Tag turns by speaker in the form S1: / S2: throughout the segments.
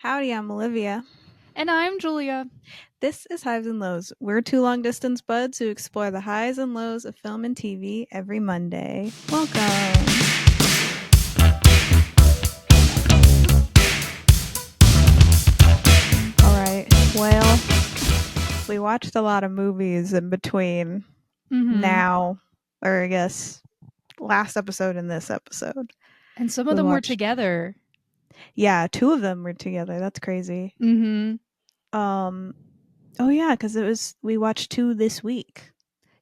S1: Howdy, I'm Olivia.
S2: And I'm Julia.
S1: This is Hives and Lows. We're two long distance buds who explore the highs and lows of film and TV every Monday. Welcome. All right. Well, we watched a lot of movies in between now, or I guess last episode and this episode.
S2: And some of them were together.
S1: Yeah, two of them were together. That's crazy. Oh yeah, because we watched two this week.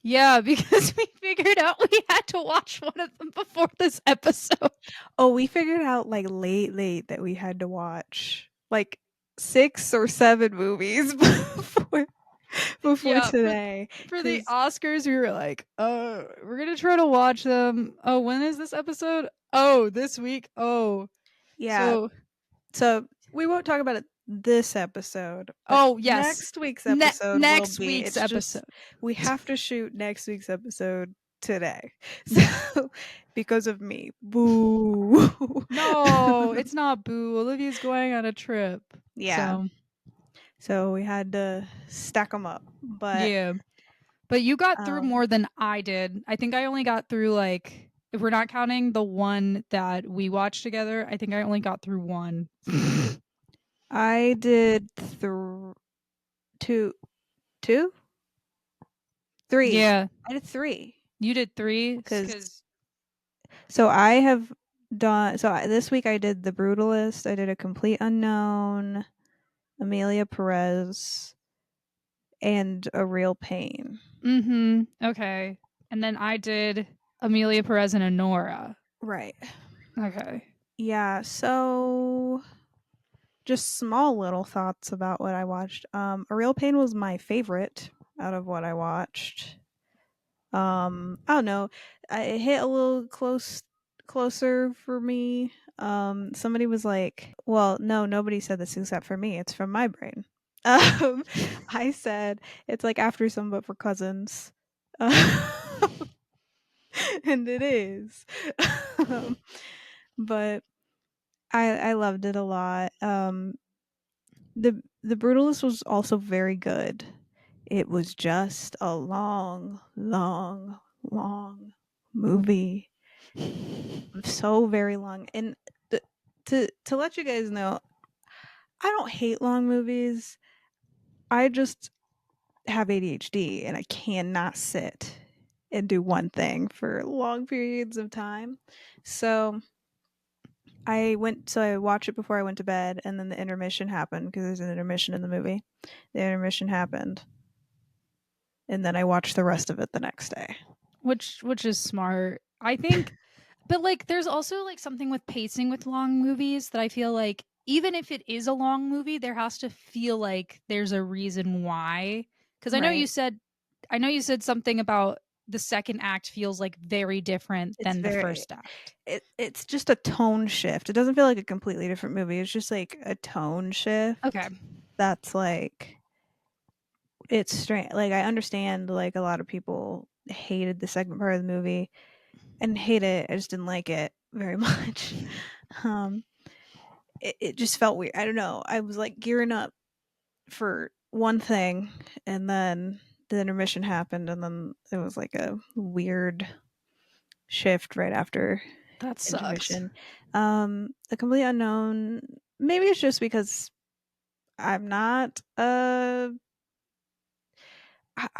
S2: Yeah, because we figured out we had to watch one of them before this episode.
S1: Oh, we figured out like late that we had to watch like 6 or 7 movies before today.
S2: For the Oscars, we were like, we're gonna try to watch them. Oh, when is this episode? Oh, this week. Oh,
S1: yeah. So we won't talk about it this episode.
S2: Oh, yes.
S1: Next week's episode.
S2: Next week's episode.
S1: We have to shoot next week's episode today. So because of me. Boo.
S2: No, it's not boo. Olivia's going on a trip.
S1: Yeah. So we had to stack them up. But
S2: yeah. But you got through more than I did. I think I only got through like, if we're not counting the one that we watched together, I think I only got through one.
S1: I did 2? 3.
S2: Yeah.
S1: I did 3.
S2: You did 3?
S1: So I have done, this week I did The Brutalist, I did A Complete Unknown, Amelia Perez, and A Real Pain.
S2: Okay. And then I did Amelia Perez and Honora.
S1: Right.
S2: Okay.
S1: Yeah, so just small little thoughts about what I watched. A Real Pain was my favorite out of what I watched. I don't know. It hit a little closer for me. Somebody was like, well, no, nobody said this except for me. It's from my brain. I said it's like After Some But for Cousins. And it is. But I loved it a lot. The Brutalist was also very good. It was just a long movie. So very long. And to let you guys know, I don't hate long movies. I just have ADHD and I cannot sit and do one thing for long periods of time. So I watched it before I went to bed, and then the intermission happened because there's an intermission in the movie. The intermission happened, and then I watched the rest of it the next day.
S2: Which is smart, I think. But like, there's also like something with pacing with long movies that I feel like even if it is a long movie, there has to feel like there's a reason why. Because I know you said something about the second act feels like very different than the first act.
S1: It's just a tone shift. It doesn't feel like a completely different movie. It's just like a tone shift.
S2: Okay.
S1: That's like, it's strange. Like, I understand like a lot of people hated the second part of the movie. And hate it. I just didn't like it very much. It just felt weird. I don't know. I was like gearing up for one thing, and then the intermission happened, and then it was like a weird shift right after
S2: that
S1: intermission. A Complete Unknown. Maybe it's just because I'm not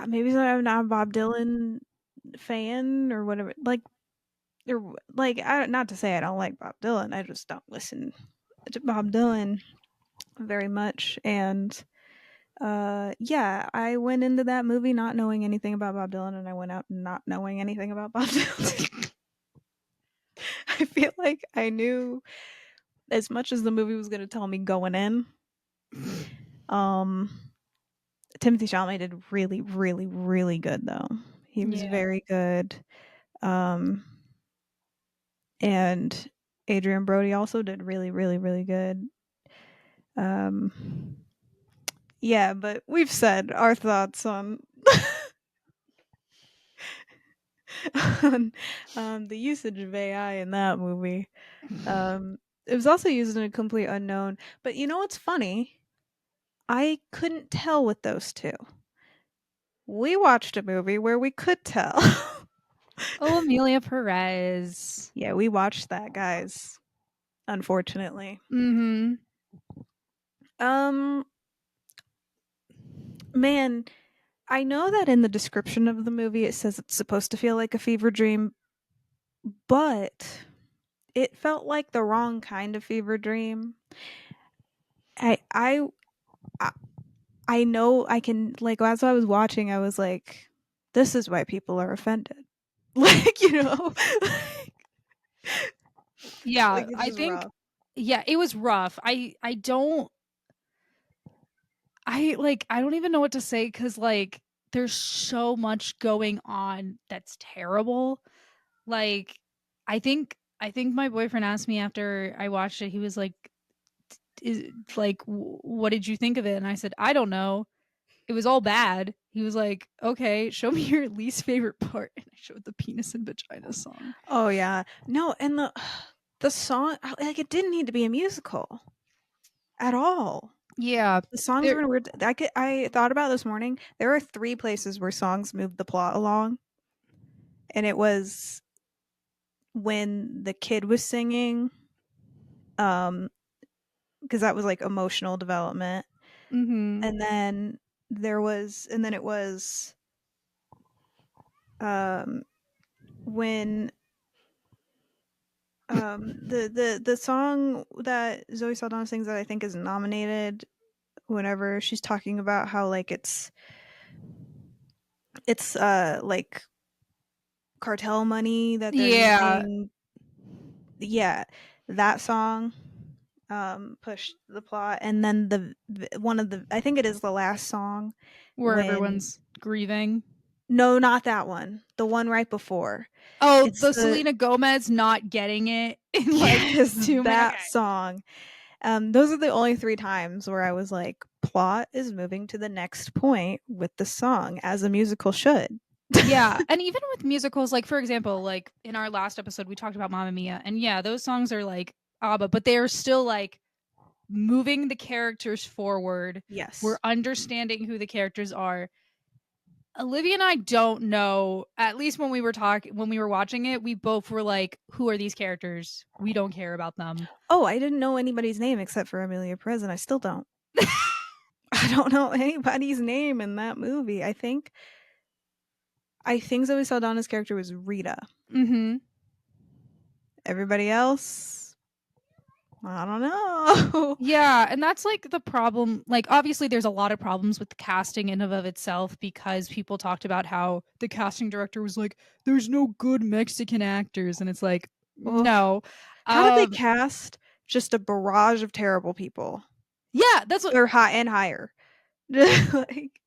S1: maybe I'm not a Bob Dylan fan or whatever. Like, not to say I don't like Bob Dylan. I just don't listen to Bob Dylan very much. And yeah, I went into that movie not knowing anything about Bob Dylan, and I went out not knowing anything about Bob Dylan. I feel like I knew as much as the movie was going to tell me going in. Timothy Chalamet did really, really, really good though. He was very good. And Adrian Brody also did really, really, really good. Yeah, but we've said our thoughts on on the usage of AI in that movie. It was also used in A Complete Unknown. But you know what's funny? I couldn't tell with those two. We watched a movie where we could tell.
S2: Oh, Amelia Perez.
S1: Yeah, we watched that, guys. Unfortunately.
S2: Mhm.
S1: Um, man, I know that in the description of the movie it says it's supposed to feel like a fever dream, but it felt like the wrong kind of fever dream. I I I I know I can like as I was watching, I was like, this is why people are offended. Like,
S2: Yeah,
S1: like it's
S2: I
S1: just
S2: think
S1: rough.
S2: yeah, it was rough. I don't I don't even know what to say cuz like there's so much going on that's terrible. Like I think my boyfriend asked me after I watched it. He was like, "Is like what did you think of it?" And I said, "I don't know. It was all bad." He was like, "Okay, show me your least favorite part." And I showed the penis and vagina song.
S1: Oh yeah. No, and the song like it didn't need to be a musical at all.
S2: Yeah.
S1: The songs
S2: There
S1: were in weird I thought about this morning. There are 3 places where songs move the plot along, and it was when the kid was singing, um, because that was, like, emotional development,
S2: Mhm.
S1: and then it was, um, when, the song that Zoe Saldana sings that I think is nominated whenever she's talking about how, like, like, cartel money that they're
S2: Yeah,
S1: using. Yeah, that song, pushed the plot, and then one of the I think it is the last song
S2: where
S1: when
S2: everyone's grieving.
S1: no, not that one, the one right before.
S2: Oh,
S1: It's
S2: the
S1: the
S2: Selena Gomez not getting it in like
S1: yes,
S2: 2 minutes.
S1: that
S2: Okay.
S1: song. Those are the only 3 times where I was like, "Plot is moving to the next point with the song, as a musical should."
S2: Yeah, and even with musicals, like, for example, like, in our last episode, we talked about Mamma Mia, and yeah, those songs are like ABBA, but they are still, like, moving the characters forward. We're
S1: Yes.
S2: understanding who the characters are. Olivia and I don't know, at least when we were watching it, we both were like, "Who are these characters? We don't care about them."
S1: Oh, I didn't know anybody's name except for Amelia Perez, and I still don't. I don't know anybody's name in that movie. I think Zoe Saldana's character was Rita.
S2: Mhm.
S1: Everybody else, I don't know.
S2: Yeah, and that's like the problem. Like, obviously, there's a lot of problems with the casting in and of itself because people talked about how the casting director was like, "There's no good Mexican actors," and it's like,
S1: Ugh.
S2: no.
S1: How did they
S2: Um,
S1: cast just a barrage of terrible people?
S2: yeah, that's what.
S1: They're high and higher. Like,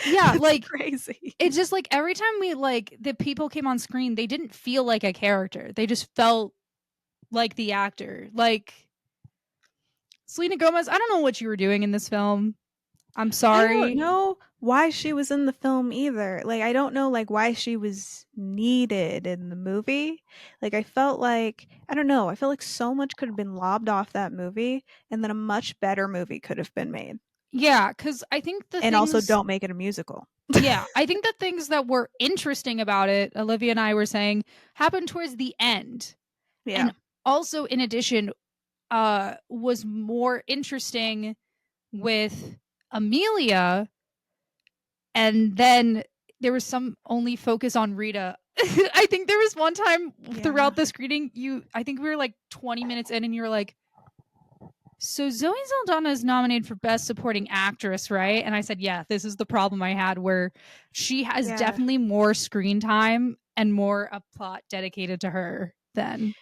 S2: Yeah,
S1: it's
S2: like
S1: crazy.
S2: it's just like every time the people came on screen, they didn't feel like a character. They just felt like the actor. Like Selena Gomez, I don't know what you were doing in this film. I'm
S1: I don't
S2: sorry.
S1: know why she was in the film either. Like, I don't know, like, why she was needed in the movie. Like, I don't know, I feel like so much could have been lobbed off that movie, and then a much better movie could have been made.
S2: Yeah, because I think the
S1: And also
S2: things
S1: don't make it a musical.
S2: Yeah, I think the things that were interesting about it, Olivia and I were saying, happened towards the end.
S1: Yeah.
S2: And also in addition, was more interesting with Amelia, and then there was some only focus on Rita. I think there was one time
S1: Yeah.
S2: throughout the screening, I think we were like 20 minutes in and you were like, "So Zoe Saldana is nominated for Best Supporting Actress, right?" And I said, "Yeah, this is the problem I had where she has
S1: Yeah.
S2: definitely more screen time and more a plot dedicated to her than."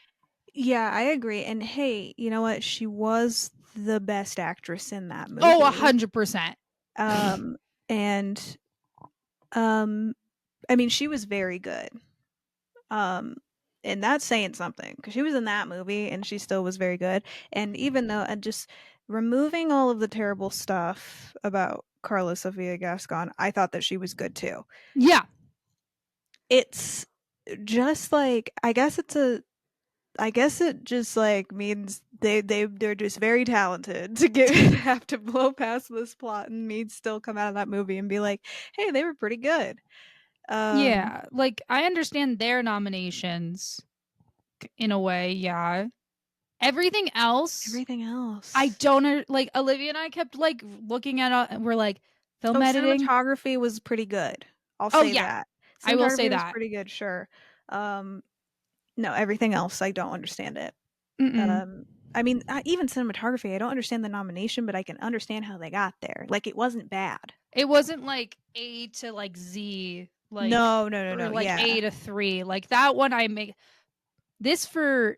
S1: Yeah, I agree, and hey, you know what? She was the best actress in that
S2: Oh,
S1: movie.
S2: 100%.
S1: Um, and, um, I mean, she was very good. Um, and that's saying something because she was in that movie and she still was very good. And even though and just removing all of the terrible stuff about Carla Sofia Gascon, I thought that she was good too.
S2: Yeah.
S1: It's just like I guess it's a I guess it just like means they're just very talented to get to have to blow past this plot and me still come out of that movie and be like, hey, they were pretty good. Um,
S2: Yeah, like I understand their nominations in a way, yeah. Everything else,
S1: Everything
S2: I
S1: else.
S2: don't like Olivia and I kept like looking at and we're like
S1: Oh,
S2: film editing.
S1: cinematography was pretty good. I'll
S2: Oh
S1: say
S2: yeah,
S1: that.
S2: I will say
S1: Cinematography was
S2: that.
S1: pretty good, sure. Um, no, everything else I don't understand it.
S2: Mm-mm.
S1: Um, I mean, even cinematography, I don't understand the nomination, but I can understand how they got there. Like it wasn't bad.
S2: It wasn't like A to like Z, like
S1: No, no, no,
S2: or
S1: no.
S2: like A
S1: Yeah.
S2: to 3. Like that one I make this for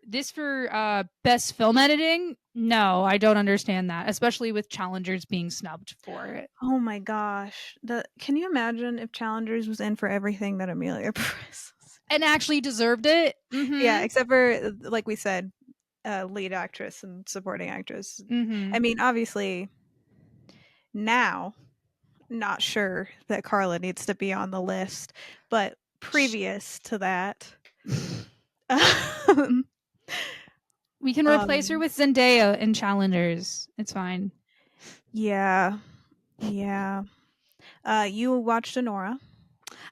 S2: best film editing. No, I don't understand that, especially with challengers being snubbed for it.
S1: Oh my gosh. The Can you imagine if Challengers was in for everything that Amelia Perez was
S2: And actually deserved it.
S1: in? Yeah,
S2: Mhm.
S1: except for like we said, lead actress and supporting actress. I
S2: Mhm.
S1: mean, obviously now not sure that Carla needs to be on the list, but previous to that, um,
S2: We can replace her
S1: um
S2: with Zendaya in challengers. It's fine.
S1: yeah, yeah. You watched Honora.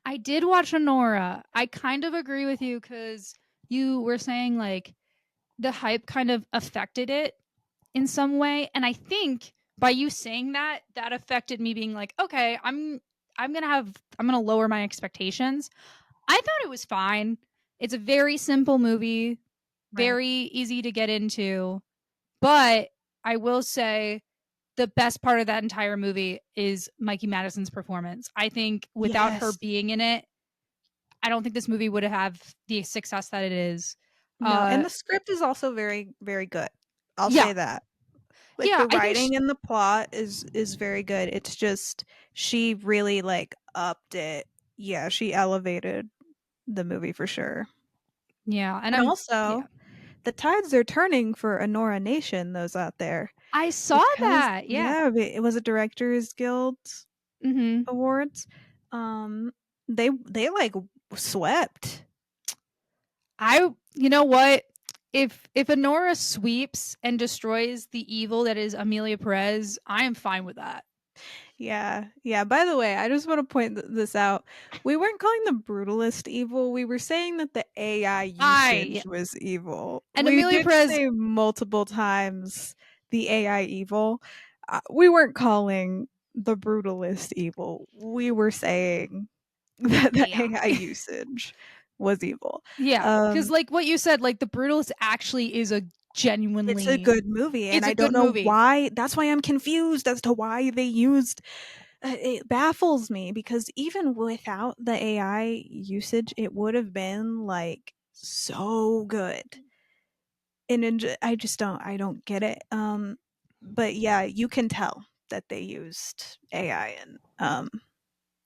S2: I did watch Honora. I kind of agree with you cuz you were saying like the hype kind of affected it in some way, and I think by you saying that, that affected me being like, okay, I'm going to lower my expectations. I thought it was fine. It's a very simple movie,
S1: Right.
S2: very easy to get into, but I will say the best part of that entire movie is Mikey Madison's performance. I think without her
S1: Yes.
S2: being in it, I don't think this movie would have the success that it is.
S1: No, and
S2: Uh
S1: the script is also very, very good. I'll
S2: yeah.
S1: say that. Like
S2: Yeah,
S1: the
S2: I think
S1: writing and the plot is very good. It's just she really like upped it. Yeah, she elevated the movie for sure.
S2: yeah, and
S1: And
S2: yeah.
S1: also, the tides are turning for Anora Nation, those out there.
S2: I saw
S1: Because
S2: that. Yeah.
S1: yeah, it was a Directors Guild
S2: Mhm.
S1: Awards. Um, they like swept.
S2: You know what? If Honora sweeps and destroys the evil that is Amelia Perez, I am fine with that.
S1: Yeah, yeah. By the way, I just want to point this out. We weren't calling the brutalist evil. We were saying that the AI
S2: I
S1: usage was evil.
S2: and
S1: We
S2: Amelia
S1: did
S2: Perez,
S1: say multiple times the AI evil. We weren't calling the brutalist evil. We were saying
S2: the
S1: that the AI
S2: AI.
S1: usage was evil.
S2: Yeah, because
S1: Um,
S2: like what you said, like The Brutalist actually is a
S1: it's a
S2: genuinely
S1: good movie, and
S2: it's a
S1: I
S2: good
S1: don't know
S2: movie.
S1: why. That's why I'm confused as to why they used it baffles me because even without the AI usage, it would have been like so good. And I just don't get it. But yeah, you can tell that they used AI and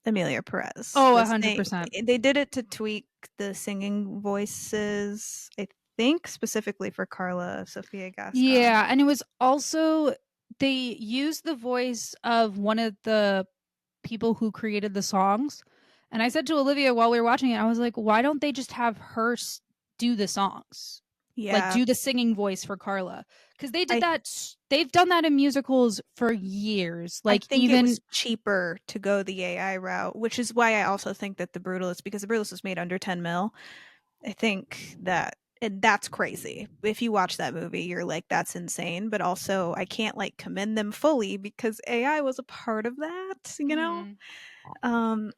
S1: Amelia Perez.
S2: Oh,
S1: The sing
S2: 100%.
S1: They did it to tweak the singing voices. I think specifically for Carla Sofia Gascon.
S2: Yeah, and it was also they used the voice of one of the people who created the songs. And I said to Olivia while we were watching it, I was like, why don't they just have her do the songs? Like
S1: Yeah,
S2: do the singing voice for Carla? Because they did
S1: I
S2: that. They've done that in musicals for years.
S1: I
S2: Like
S1: think it
S2: even
S1: was cheaper to go the AI route, which is why I also think that the Brutalist, because the Brutalist was made under 10 mil. I think that, and that's crazy. If you watch that movie, you're like, that's insane. But also, I can't like commend them fully because AI was a part of that, you know?
S2: Mhm.
S1: Um,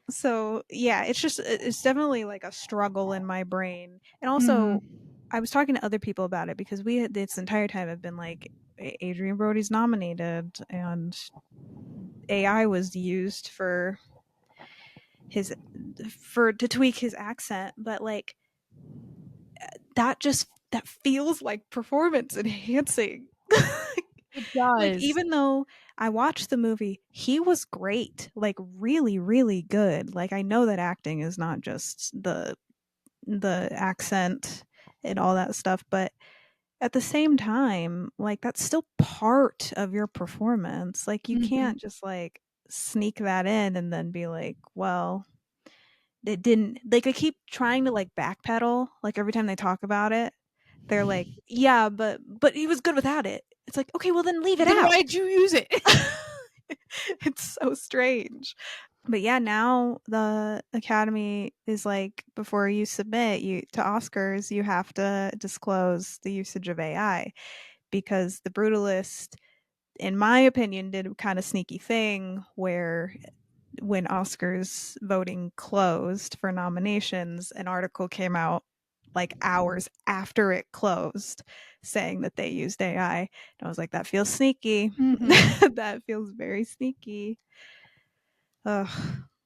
S1: so yeah, it's definitely like a struggle in my brain. And
S2: Mhm.
S1: also, I was talking to other people about it because we had this entire time have been like, Adrian Brody's nominated and AI was used for his for to tweak his accent, but like that feels like performance enhancing.
S2: It
S1: Like
S2: does.
S1: even though I watched the movie, he was great, like really, really good. Like I know that acting is not just the accent and all that stuff, but at the same time, like that's still part of your performance. Like you
S2: Mhm.
S1: can't just like sneak that in and then be like, well, it didn't like I keep trying to like backpedal like every time they talk about it. they're like, "Yeah, but he was good without it." It's like, "Okay, well then leave it
S2: Then
S1: out."
S2: why'd you use it?
S1: It's so strange. But yeah, now the Academy is like, before you submit you to Oscars, you have to disclose the usage of AI, because The Brutalist, in my opinion, did a kind of sneaky thing where when Oscars voting closed for nominations, an article came out like hours after it closed saying that they used AI. And I was like, that feels sneaky.
S2: Mhm.
S1: That feels very sneaky. Ugh.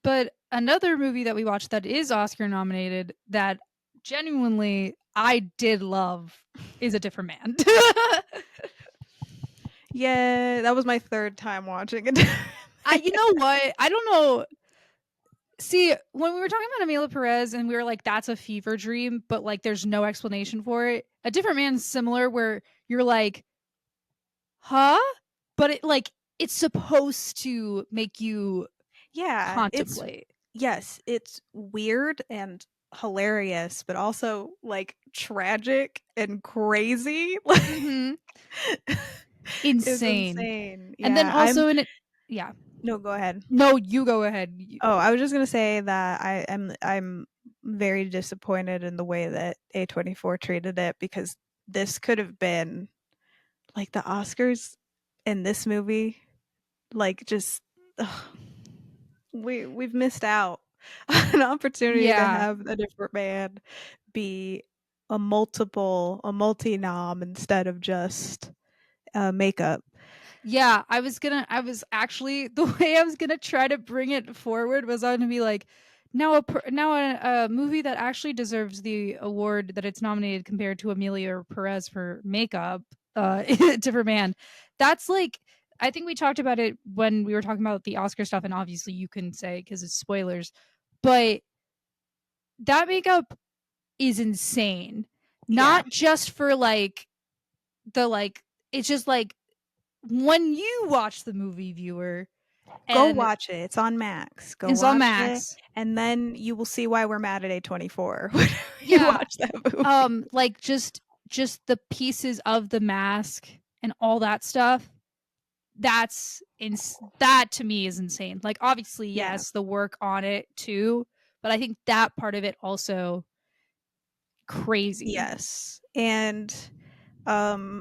S2: But another movie that we watched that is Oscar nominated that genuinely I did love is A Different Man.
S1: Yeah, that was my third time watching it.
S2: You know what? I don't know. See, when we were talking about Amelia Perez and we were like, that's a fever dream, but like there's no explanation for it. A Different Man's similar where you're like, huh? But it like it's supposed to make you
S1: Yeah, it's
S2: contemplate.
S1: yes, it's weird and hilarious, but also like tragic and crazy.
S2: Mhm.
S1: It's
S2: Insane.
S1: insane.
S2: And then
S1: Yeah, I'm
S2: also in it yeah.
S1: no, go ahead.
S2: No, you go ahead.
S1: Oh, I was just gonna say that I'm very disappointed in the way that A24 treated it, because this could have been like the Oscars in this movie, like just ugh, we've missed out on an opportunity to
S2: Yeah.
S1: have A Different Man be a multi nom instead of just makeup.
S2: Yeah, I was actually the way I was gonna try to bring it forward was I gonna be like, now a movie that actually deserves the award that it's nominated compared to Amelia Perez for makeup, Different Man. That's like I think we talked about it when we were talking about the Oscar stuff, and obviously you couldn't say because it's spoilers, but that makeup is insane.
S1: Yeah,
S2: Not just for like the like it's just like when you watch the movie viewer
S1: go
S2: and
S1: watch it. It's on Max. Go
S2: it's on
S1: watch it,
S2: Max.
S1: and then you will see why we're mad at A24 when you
S2: Yeah,
S1: watch that movie.
S2: like just the pieces of the mask and all that stuff. That to me is insane. Like obviously,
S1: Yeah.
S2: yes, the work on it too, but I think that part of it also crazy.
S1: Yes. And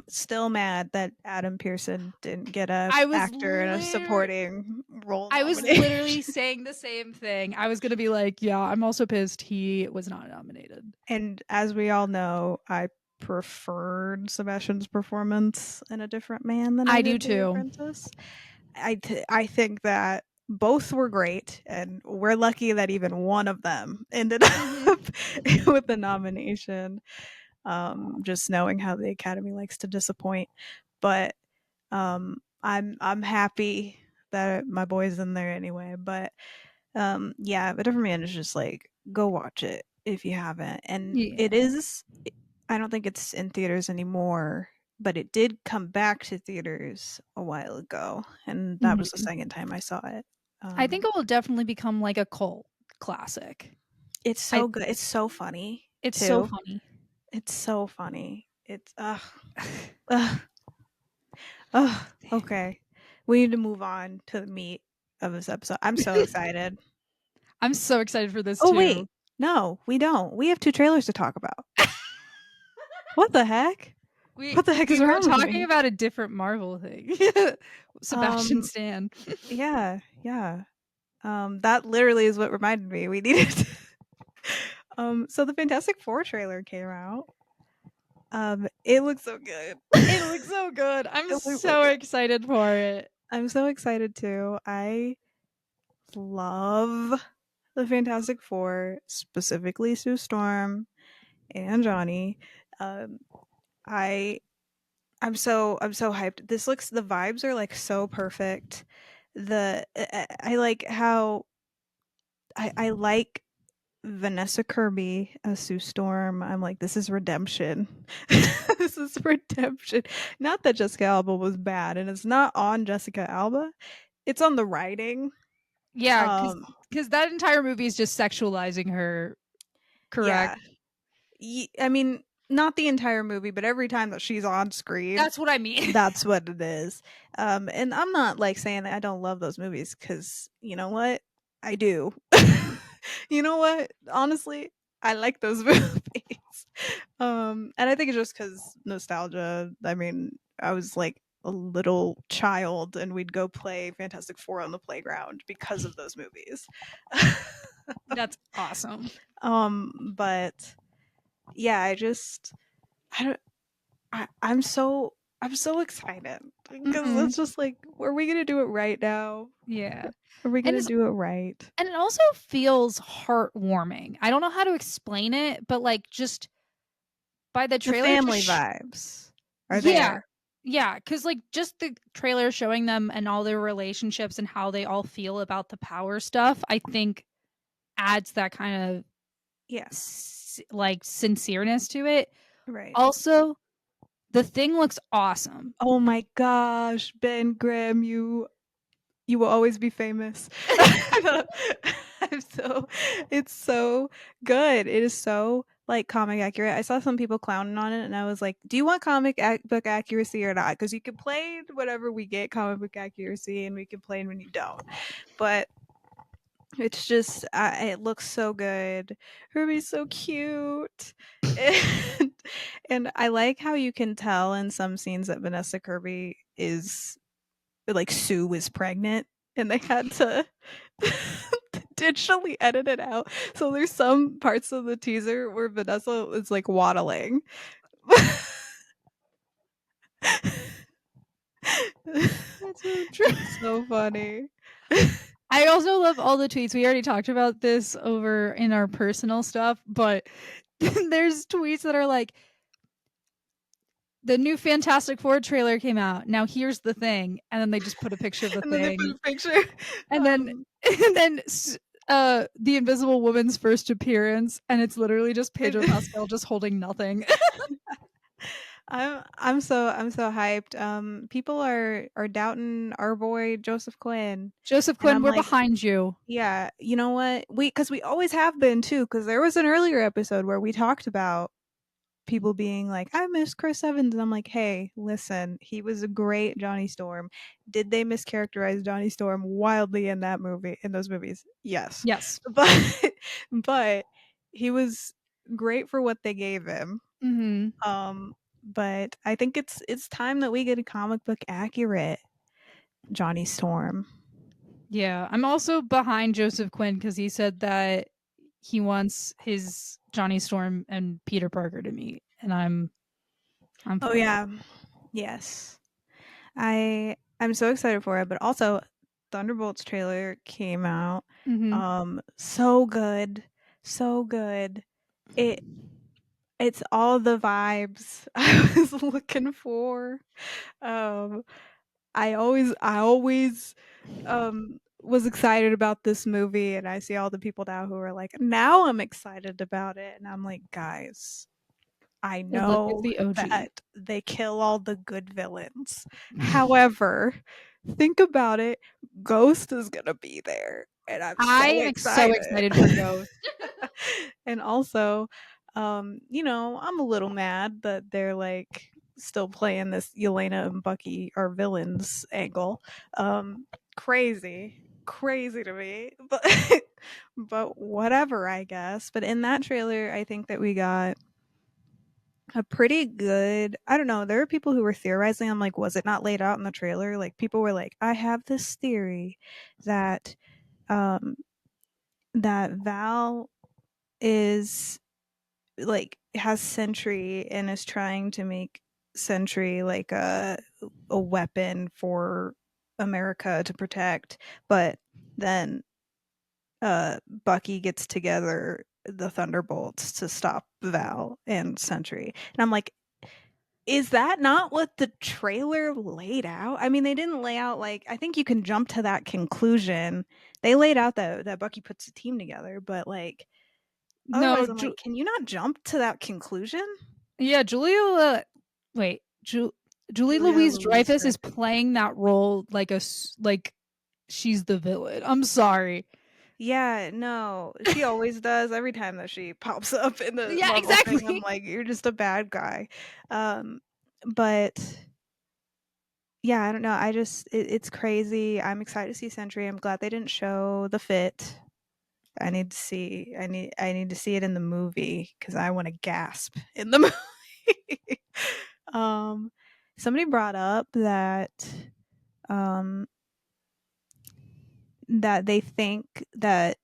S1: still mad that Adam Pearson didn't get a
S2: I was
S1: actor in a
S2: literally
S1: supporting role
S2: I was
S1: nomination.
S2: literally saying the same thing. I was gonna be like, yeah, I'm also pissed he was not nominated.
S1: And as we all know, I preferred Sebastian's performance in A Different Man than I
S2: I do
S1: did The
S2: too.
S1: Apprentice. I think that both were great, and we're lucky that even one of them ended
S2: Mhm.
S1: up with the nomination. Just knowing how the Academy likes to disappoint, but I'm happy that my boy's in there anyway. But yeah, but Different Man is just like, go watch it if you haven't. And it
S2: Yeah.
S1: is, I don't think it's in theaters anymore, but it did come back to theaters a while ago, and that was the
S2: Mhm.
S1: second time I saw it.
S2: I think
S1: Um,
S2: it will definitely become like a cult classic.
S1: it's
S2: I
S1: so good. It's so funny
S2: It's so
S1: too.
S2: funny.
S1: It's so funny. It's ugh, ugh. Okay, we need to move on to the meat of this episode. I'm so excited.
S2: I'm so excited for this
S1: Oh
S2: too.
S1: wait, no, we don't. We have two trailers to talk about. What the heck?
S2: We
S1: What the heck is
S2: we were
S1: wrong with
S2: talking
S1: me?
S2: about a different Marvel thing. Sebastian
S1: Um,
S2: Stan.
S1: yeah, yeah. That literally is what reminded me we needed. So the Fantastic Four trailer came out. It looks so good.
S2: It looks so good. I'm
S1: It looks so
S2: so
S1: good.
S2: excited for it.
S1: I'm so excited too. I love the Fantastic Four, specifically Sue Storm and Johnny. Um, I I'm so hyped. This looks the vibes are like so perfect. I like how I like Vanessa Kirby as Sue Storm. I'm like, this is redemption. This is redemption. Not that Jessica Alba was bad, and it's not on Jessica Alba. It's on the writing.
S2: Yeah,
S1: Um,
S2: because that entire movie is just sexualizing her,
S1: yeah.
S2: correct?
S1: I mean, not the entire movie, but every time that she's on screen,
S2: That's what I mean.
S1: that's what it is. And I'm not like saying that I don't love those movies because you know what? I do. You know what? Honestly, I like those movies. And I think it's just because nostalgia. I mean, I was like a little child and we'd go play Fantastic Four on the playground because of those movies.
S2: That's awesome.
S1: But yeah, I don't I'm so excited because
S2: Mhm.
S1: it's just like, are we gonna do it right now?
S2: Yeah.
S1: Are we
S2: And
S1: gonna do it right?
S2: it also feels heartwarming. I don't know how to explain it, but, like, just by the
S1: The
S2: trailer
S1: family vibes are
S2: Yeah.
S1: there.
S2: Yeah, because like, just the trailer showing them and all their relationships and how they all feel about the power stuff, I think adds that kind of
S1: Yeah,
S2: like, sincereness to it.
S1: right.
S2: Also, the thing looks awesome.
S1: Oh my gosh, Ben Graham, you will always be famous. I'm so it's so good. It is so, like, comic accurate. I saw some people clowning on it, and I was like, "Do you want book accuracy or not? Because you complain whenever we get comic book accuracy, and we complain when you don't." But it's just, it looks so good. Herbie's so cute, and I like how you can tell in some scenes that Vanessa Kirby is like Sue is pregnant and they had to digitally edit it out. So there's some parts of the teaser where Vanessa is like waddling.
S2: That's so true.
S1: It's so funny.
S2: I also love all the tweets. We already talked about this over in our personal stuff, but there's tweets that are like, the new Fantastic Four trailer came out. Now here's the thing, and then they just put a picture of the
S1: And then they put
S2: thing,
S1: a picture.
S2: and then
S1: Um,
S2: and then the Invisible Woman's first appearance, and it's literally just Pedro Pascal just holding nothing.
S1: I'm so hyped. People are doubting our boy Joseph Quinn,
S2: Joseph
S1: and
S2: Quinn,
S1: I'm
S2: we're
S1: like,
S2: behind you.
S1: yeah, you know what? Because we always have been too. Because there was an earlier episode where we talked about people being like, I miss Chris Evans. And I'm like, hey, listen, he was a great Johnny Storm. Did they mischaracterize Johnny Storm wildly in that movie, in those movies? Yes.
S2: Yes.
S1: But but he was great for what they gave him.
S2: Hmm.
S1: But I think it's time that we get a comic book accurate Johnny Storm.
S2: Yeah, I'm also behind Joseph Quinn because he said that he wants his Johnny Storm and Peter Parker to meet, and I'm
S1: Oh
S2: for it.
S1: yeah. Yes. I'm so excited for it, but also Thunderbolts trailer came out.
S2: Hmm.
S1: So good. So good. It it's all the vibes I was looking for. Um I always was excited about this movie and I see all the people now who are like, "Now I'm excited about it." And I'm like, "Guys, I
S2: Olivia's
S1: know
S2: the OG.
S1: that they kill all the good villains. However, think about it, Ghost is gonna be there, and I'm
S2: I
S1: so
S2: am so
S1: excited.
S2: excited for Ghost.
S1: And also, you know, I'm a little mad that they're like still playing this Yelena and Bucky are villains angle. Crazy. Crazy to me. But but whatever, I guess. But in that trailer, I think that we got a pretty good, I don't know, there are people who were theorizing, I'm like, was it not laid out in the trailer? Like people were like, I have this theory that um that Val is like has Sentry and is trying to make Sentry like a weapon for America to protect, but then Bucky gets together the Thunderbolts to stop Val and Sentry. And I'm like, is that not what the trailer laid out? I mean, they didn't lay out like, I think you can jump to that conclusion. They laid out that Bucky puts a team together, but like
S2: No,
S1: otherwise I'm like, can you not jump to that conclusion?
S2: yeah, wait, Julie
S1: Julia
S2: Louise
S1: Louise
S2: Dreyfus is
S1: Dreyfus.
S2: playing that role like like she's the villain. I'm sorry.
S1: Yeah, no, she always does. Every time that she pops up in the
S2: Yeah,
S1: Marvel thing, I'm
S2: exactly.
S1: like, "You're just a bad guy." But yeah, I don't know. It's crazy. I'm excited to see Sentry. I'm glad they didn't show the fit. I need to see it in the movie because I want to gasp in the movie. um, Somebody brought up um that they think that,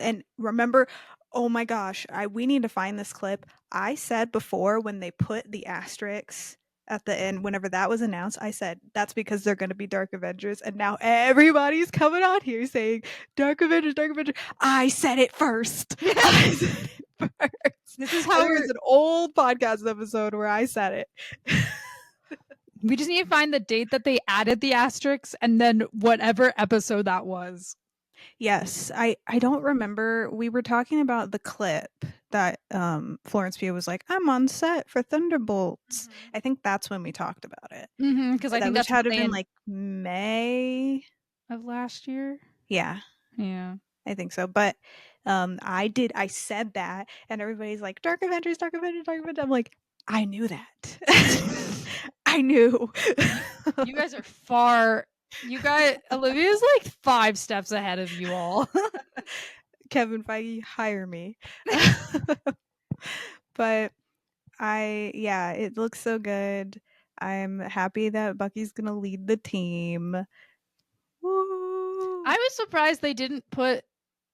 S1: and remember, oh my gosh, I we need to find this clip. I said before when they put the asterisks at the end, whenever that was announced, I said that's because they're going to be Dark Avengers, and now everybody's coming on here saying Dark Avengers, Dark Avengers. I said it first. I said it first.
S2: This is
S1: And
S2: how
S1: there was an old podcast episode where I said it.
S2: we just need to find the date that they added the asterisks and then whatever episode that was.
S1: Yes, I don't remember. We were talking about the clip that Florence Pugh was like, "I'm on set for Thunderbolts." I think that's when we talked about it.
S2: Because I
S1: That
S2: think
S1: which
S2: that's at
S1: had to
S2: the
S1: have been
S2: end
S1: like May.
S2: of last year.
S1: Yeah,
S2: Yeah.
S1: I think so. But I said that and everybody's like, "Dark Avengers, Dark Avengers, Dark Avengers." I'm like, "I knew that." I knew.
S2: You guys are far. You guys, Olivia's like 5 steps ahead of you all.
S1: Kevin Feige, hire me. But yeah, it looks so good. I'm happy that Bucky's gonna lead the team. Woo!
S2: I was surprised they didn't put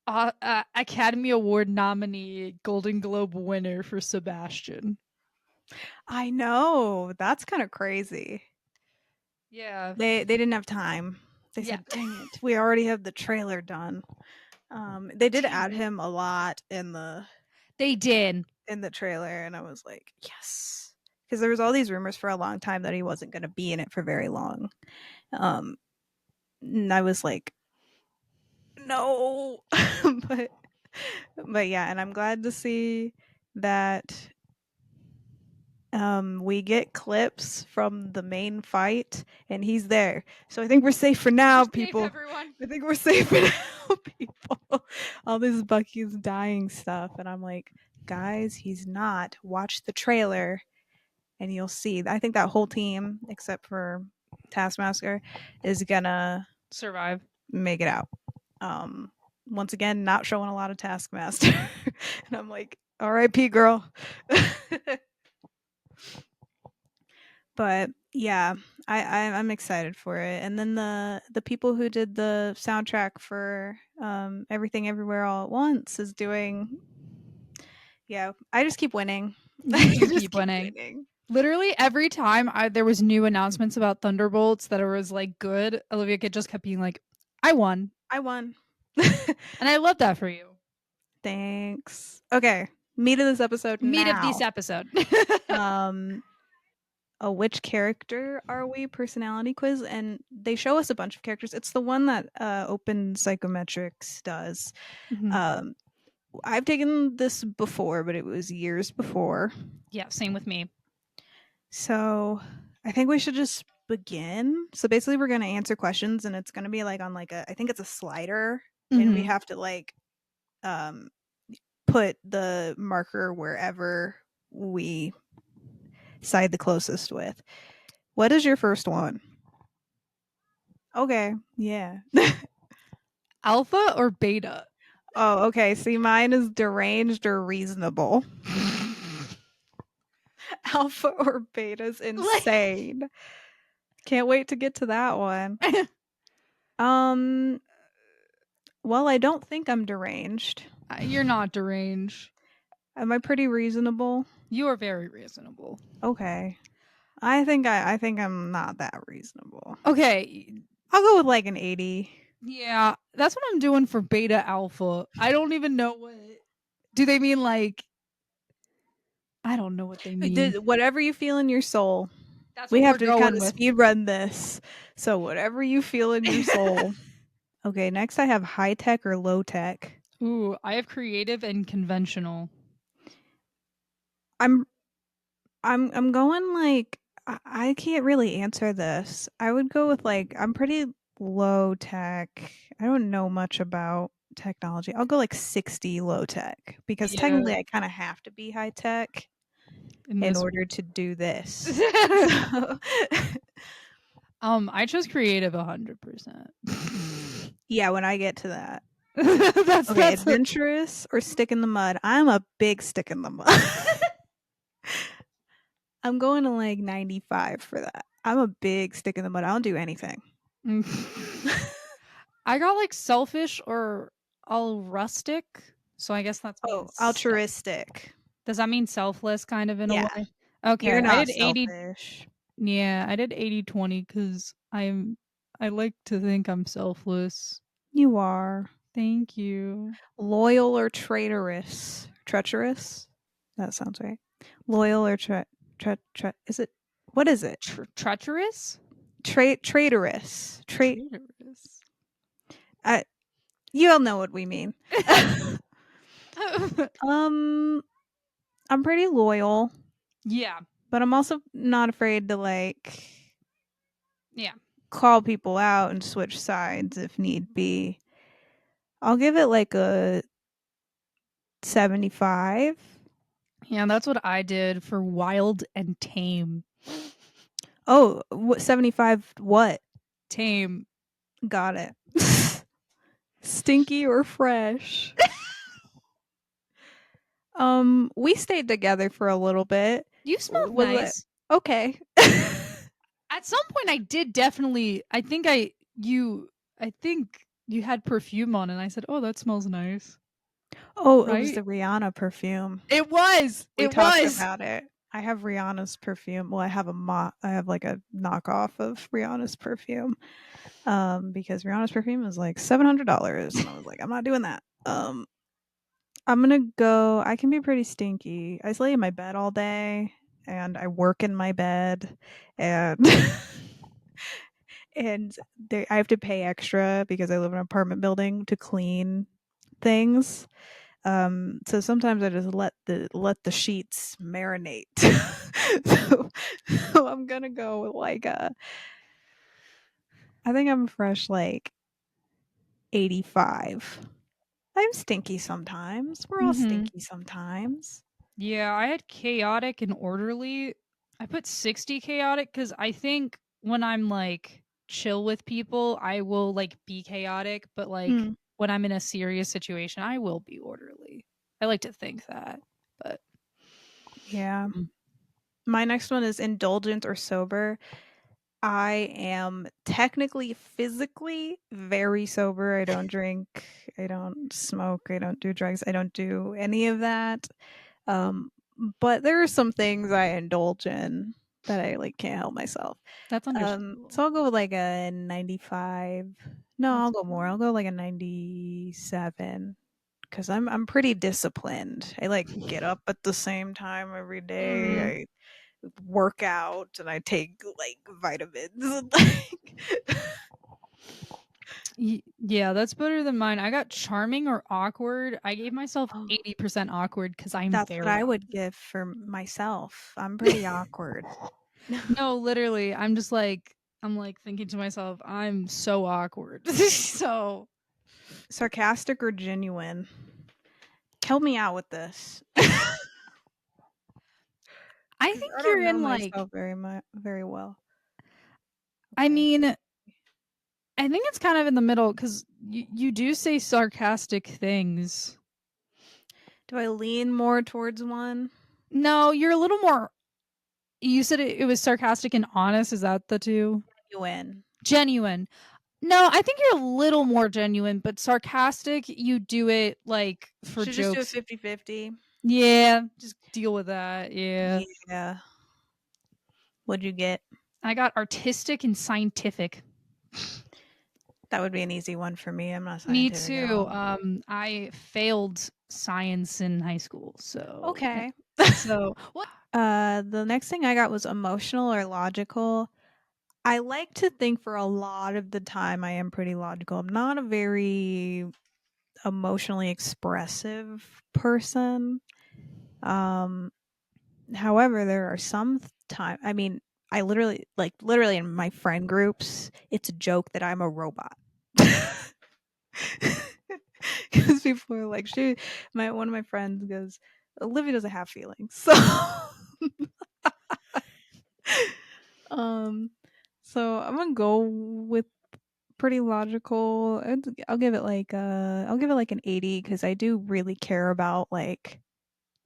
S2: Academy Award nominee, Golden Globe winner for Sebastian.
S1: I know, that's kind of crazy.
S2: Yeah.
S1: They didn't have time. They
S2: Yeah.
S1: said, "Dang it, we already have the trailer done." They did
S2: Damn
S1: add
S2: it.
S1: him a lot
S2: They did.
S1: in the trailer, and I was like, "Yes," because there was all these rumors for a long time that he wasn't going to be in it for very long. Um, and I was like, "No," but yeah, and I'm glad to see that we get clips from the main fight and he's there. So I think we're safe for
S2: We're
S1: now,
S2: safe,
S1: people.
S2: everyone.
S1: I think we're safe for now, people. All this Bucky's dying stuff. And I'm like, guys, he's not. Watch the trailer and you'll see. I think that whole team, except for Taskmaster, is gonna
S2: Survive.
S1: make it out. Once again, not showing a lot of Taskmaster. And I'm like, R.I.P. girl. But yeah, I'm excited for it. And then the people who did the soundtrack for Everything Everywhere All at Once is doing. Yeah, I just keep winning.
S2: You
S1: I
S2: do
S1: just
S2: keep
S1: keep
S2: winning.
S1: winning.
S2: Literally every time there was new announcements about Thunderbolts that was like good, Olivia just kept being like, "I won,"
S1: I won.
S2: and I love that for you.
S1: Thanks. Okay, meat of this episode
S2: Meat of
S1: now.
S2: this episode.
S1: Um, a which character are we personality quiz, and they show us a bunch of characters. It's the one that Open Psychometrics does.
S2: Mhm.
S1: Um, I've taken this before, but it was years before.
S2: Yeah, same with me.
S1: So I think we should just begin. So basically, we're going to answer questions, and it's going to be like on like I think it's a slider, and we
S2: Mhm.
S1: have to like um, put the marker wherever we side the closest with. What is your first one? Okay, yeah.
S2: Alpha or beta?
S1: Oh, okay. See, mine is deranged or reasonable. Alpha or beta's insane. Can't wait to get to that one. Um, well, I don't think I'm deranged.
S2: You're not deranged.
S1: Am I pretty reasonable?
S2: You are very reasonable.
S1: Okay. I think I'm not that reasonable.
S2: Okay.
S1: I'll go with like an 80.
S2: Yeah, that's what I'm doing for beta alpha. I don't even know what. Do they mean like. I don't know what they mean.
S1: Whatever you feel in your soul.
S2: That's
S1: We
S2: what
S1: have
S2: we're
S1: to kind
S2: going
S1: of
S2: with.
S1: speed run this. So whatever you feel in your soul. Okay, next I have high tech or low tech.
S2: Ooh, I have creative and conventional.
S1: I'm I'm going like I can't really answer this. I would go with like I'm pretty low tech. I don't know much about technology. I'll go like 60 low tech because
S2: Yeah,
S1: technically I kind of have to be high tech
S2: in
S1: in
S2: this
S1: order to do this.
S2: world.
S1: So,
S2: I chose creative 100%.
S1: yeah, when I get to that. Okay,
S2: That's a
S1: adventurous or stick in the mud. I'm a big stick in the mud. I'm going to like 95 for that. I'm a big stick in the mud. I don't do anything.
S2: I got like selfish or all rustic. So I guess that's
S1: Oh,
S2: means
S1: altruistic.
S2: does that mean selfless kind of in a
S1: Yeah,
S2: way?
S1: you're
S2: Okay, I
S1: not
S2: did 80.
S1: selfish.
S2: Yeah, I did 80/20 cuz I like to think I'm selfless.
S1: You are.
S2: Thank you.
S1: Loyal or traitorous? Treacherous? That sounds right. Loyal or is it what is it?
S2: Treacherous?
S1: Traitorous.
S2: Traitorous.
S1: I you all know what we mean. um I'm pretty loyal,
S2: Yeah.
S1: but I'm also not afraid to like
S2: Yeah.
S1: call people out and switch sides if need be. I'll give it like a 75.
S2: Yeah, that's what I did for Wild and Tame.
S1: Oh, 75 what?
S2: Tame.
S1: Got it. Stinky or fresh? We stayed together for a little bit.
S2: You smelled
S1: Was it
S2: nice.
S1: okay?
S2: At some point I did definitely I think you had perfume on and I said, "Oh, that smells nice."
S1: Oh, it was
S2: Right?
S1: the Rihanna perfume.
S2: It was.
S1: We
S2: It
S1: talked
S2: was.
S1: about it. I have Rihanna's perfume. Well, I have like a knockoff of Rihanna's perfume. Because Rihanna's perfume is like $700, and I was like, I'm not doing that. I'm gonna go. I can be pretty stinky. I lay in my bed all day, and I work in my bed, and and I have to pay extra because I live in an apartment building to clean things. So sometimes I just let the sheets marinate. so, so I'm gonna go with like I think I'm fresh like 85. I'm stinky sometimes. We're all
S2: Mhm.
S1: stinky sometimes.
S2: Yeah, I had chaotic and orderly. I put 60 chaotic cuz I think when I'm like chill with people, I will like be chaotic, but like
S1: Hmm.
S2: when I'm in a serious situation, I will be orderly. I like to think that. But
S1: Yeah.
S2: mm,
S1: My next one is indulgent or sober. I am technically physically very sober. I don't drink, I don't smoke, I don't do drugs, I don't do any of that. Um, but there are some things I indulge in that I like can't help myself.
S2: that's understandable.
S1: So I'll go with like a 95. No, I'll
S2: That's
S1: go more.
S2: fine.
S1: I'll go like a 97 because I'm pretty disciplined. I like get up at the same time every
S2: Mm.
S1: day. I work out and I take like vitamins. And, like
S2: Yeah, that's better than mine. I got charming or awkward. I gave myself
S1: oh,
S2: 80% awkward because I'm
S1: that's what
S2: very
S1: I would
S2: awkward.
S1: give for myself. I'm pretty awkward.
S2: No, literally, I'm like thinking to myself, I'm so awkward. So
S1: Sarcastic or genuine? Help me out with this. 'Cause
S2: I think
S1: I
S2: you're
S1: don't know
S2: in like,
S1: myself very well.
S2: I
S1: Okay.
S2: mean, I think it's kind of in the middle because you do say sarcastic things.
S1: Do I lean more towards one?
S2: No, you're a little more. You said it was sarcastic and honest. Is that the two?
S1: You win.
S2: Genuine. No, I think you're a little more genuine, but sarcastic, you do it like for
S1: Should just do a
S2: jokes.
S1: 50-50.
S2: Yeah, just deal with that. Yeah.
S1: Yeah. What'd you get?
S2: I got artistic and scientific.
S1: That would be an easy one for me. I'm not
S2: Me
S1: scientific at
S2: too.
S1: all.
S2: I failed science in high school,
S1: Okay.
S2: what?
S1: The next thing I got was emotional or logical. I like to think for a lot of the time I am pretty logical. I'm not a very emotionally expressive person. Um, However, there are some time. I mean, I literally in my friend groups, it's a joke that I'm a robot. because people are like, one of my friends goes, Olivia doesn't have feelings. So, um, so I'm gonna go with pretty logical. I'll give it like an 80 because I do really care about like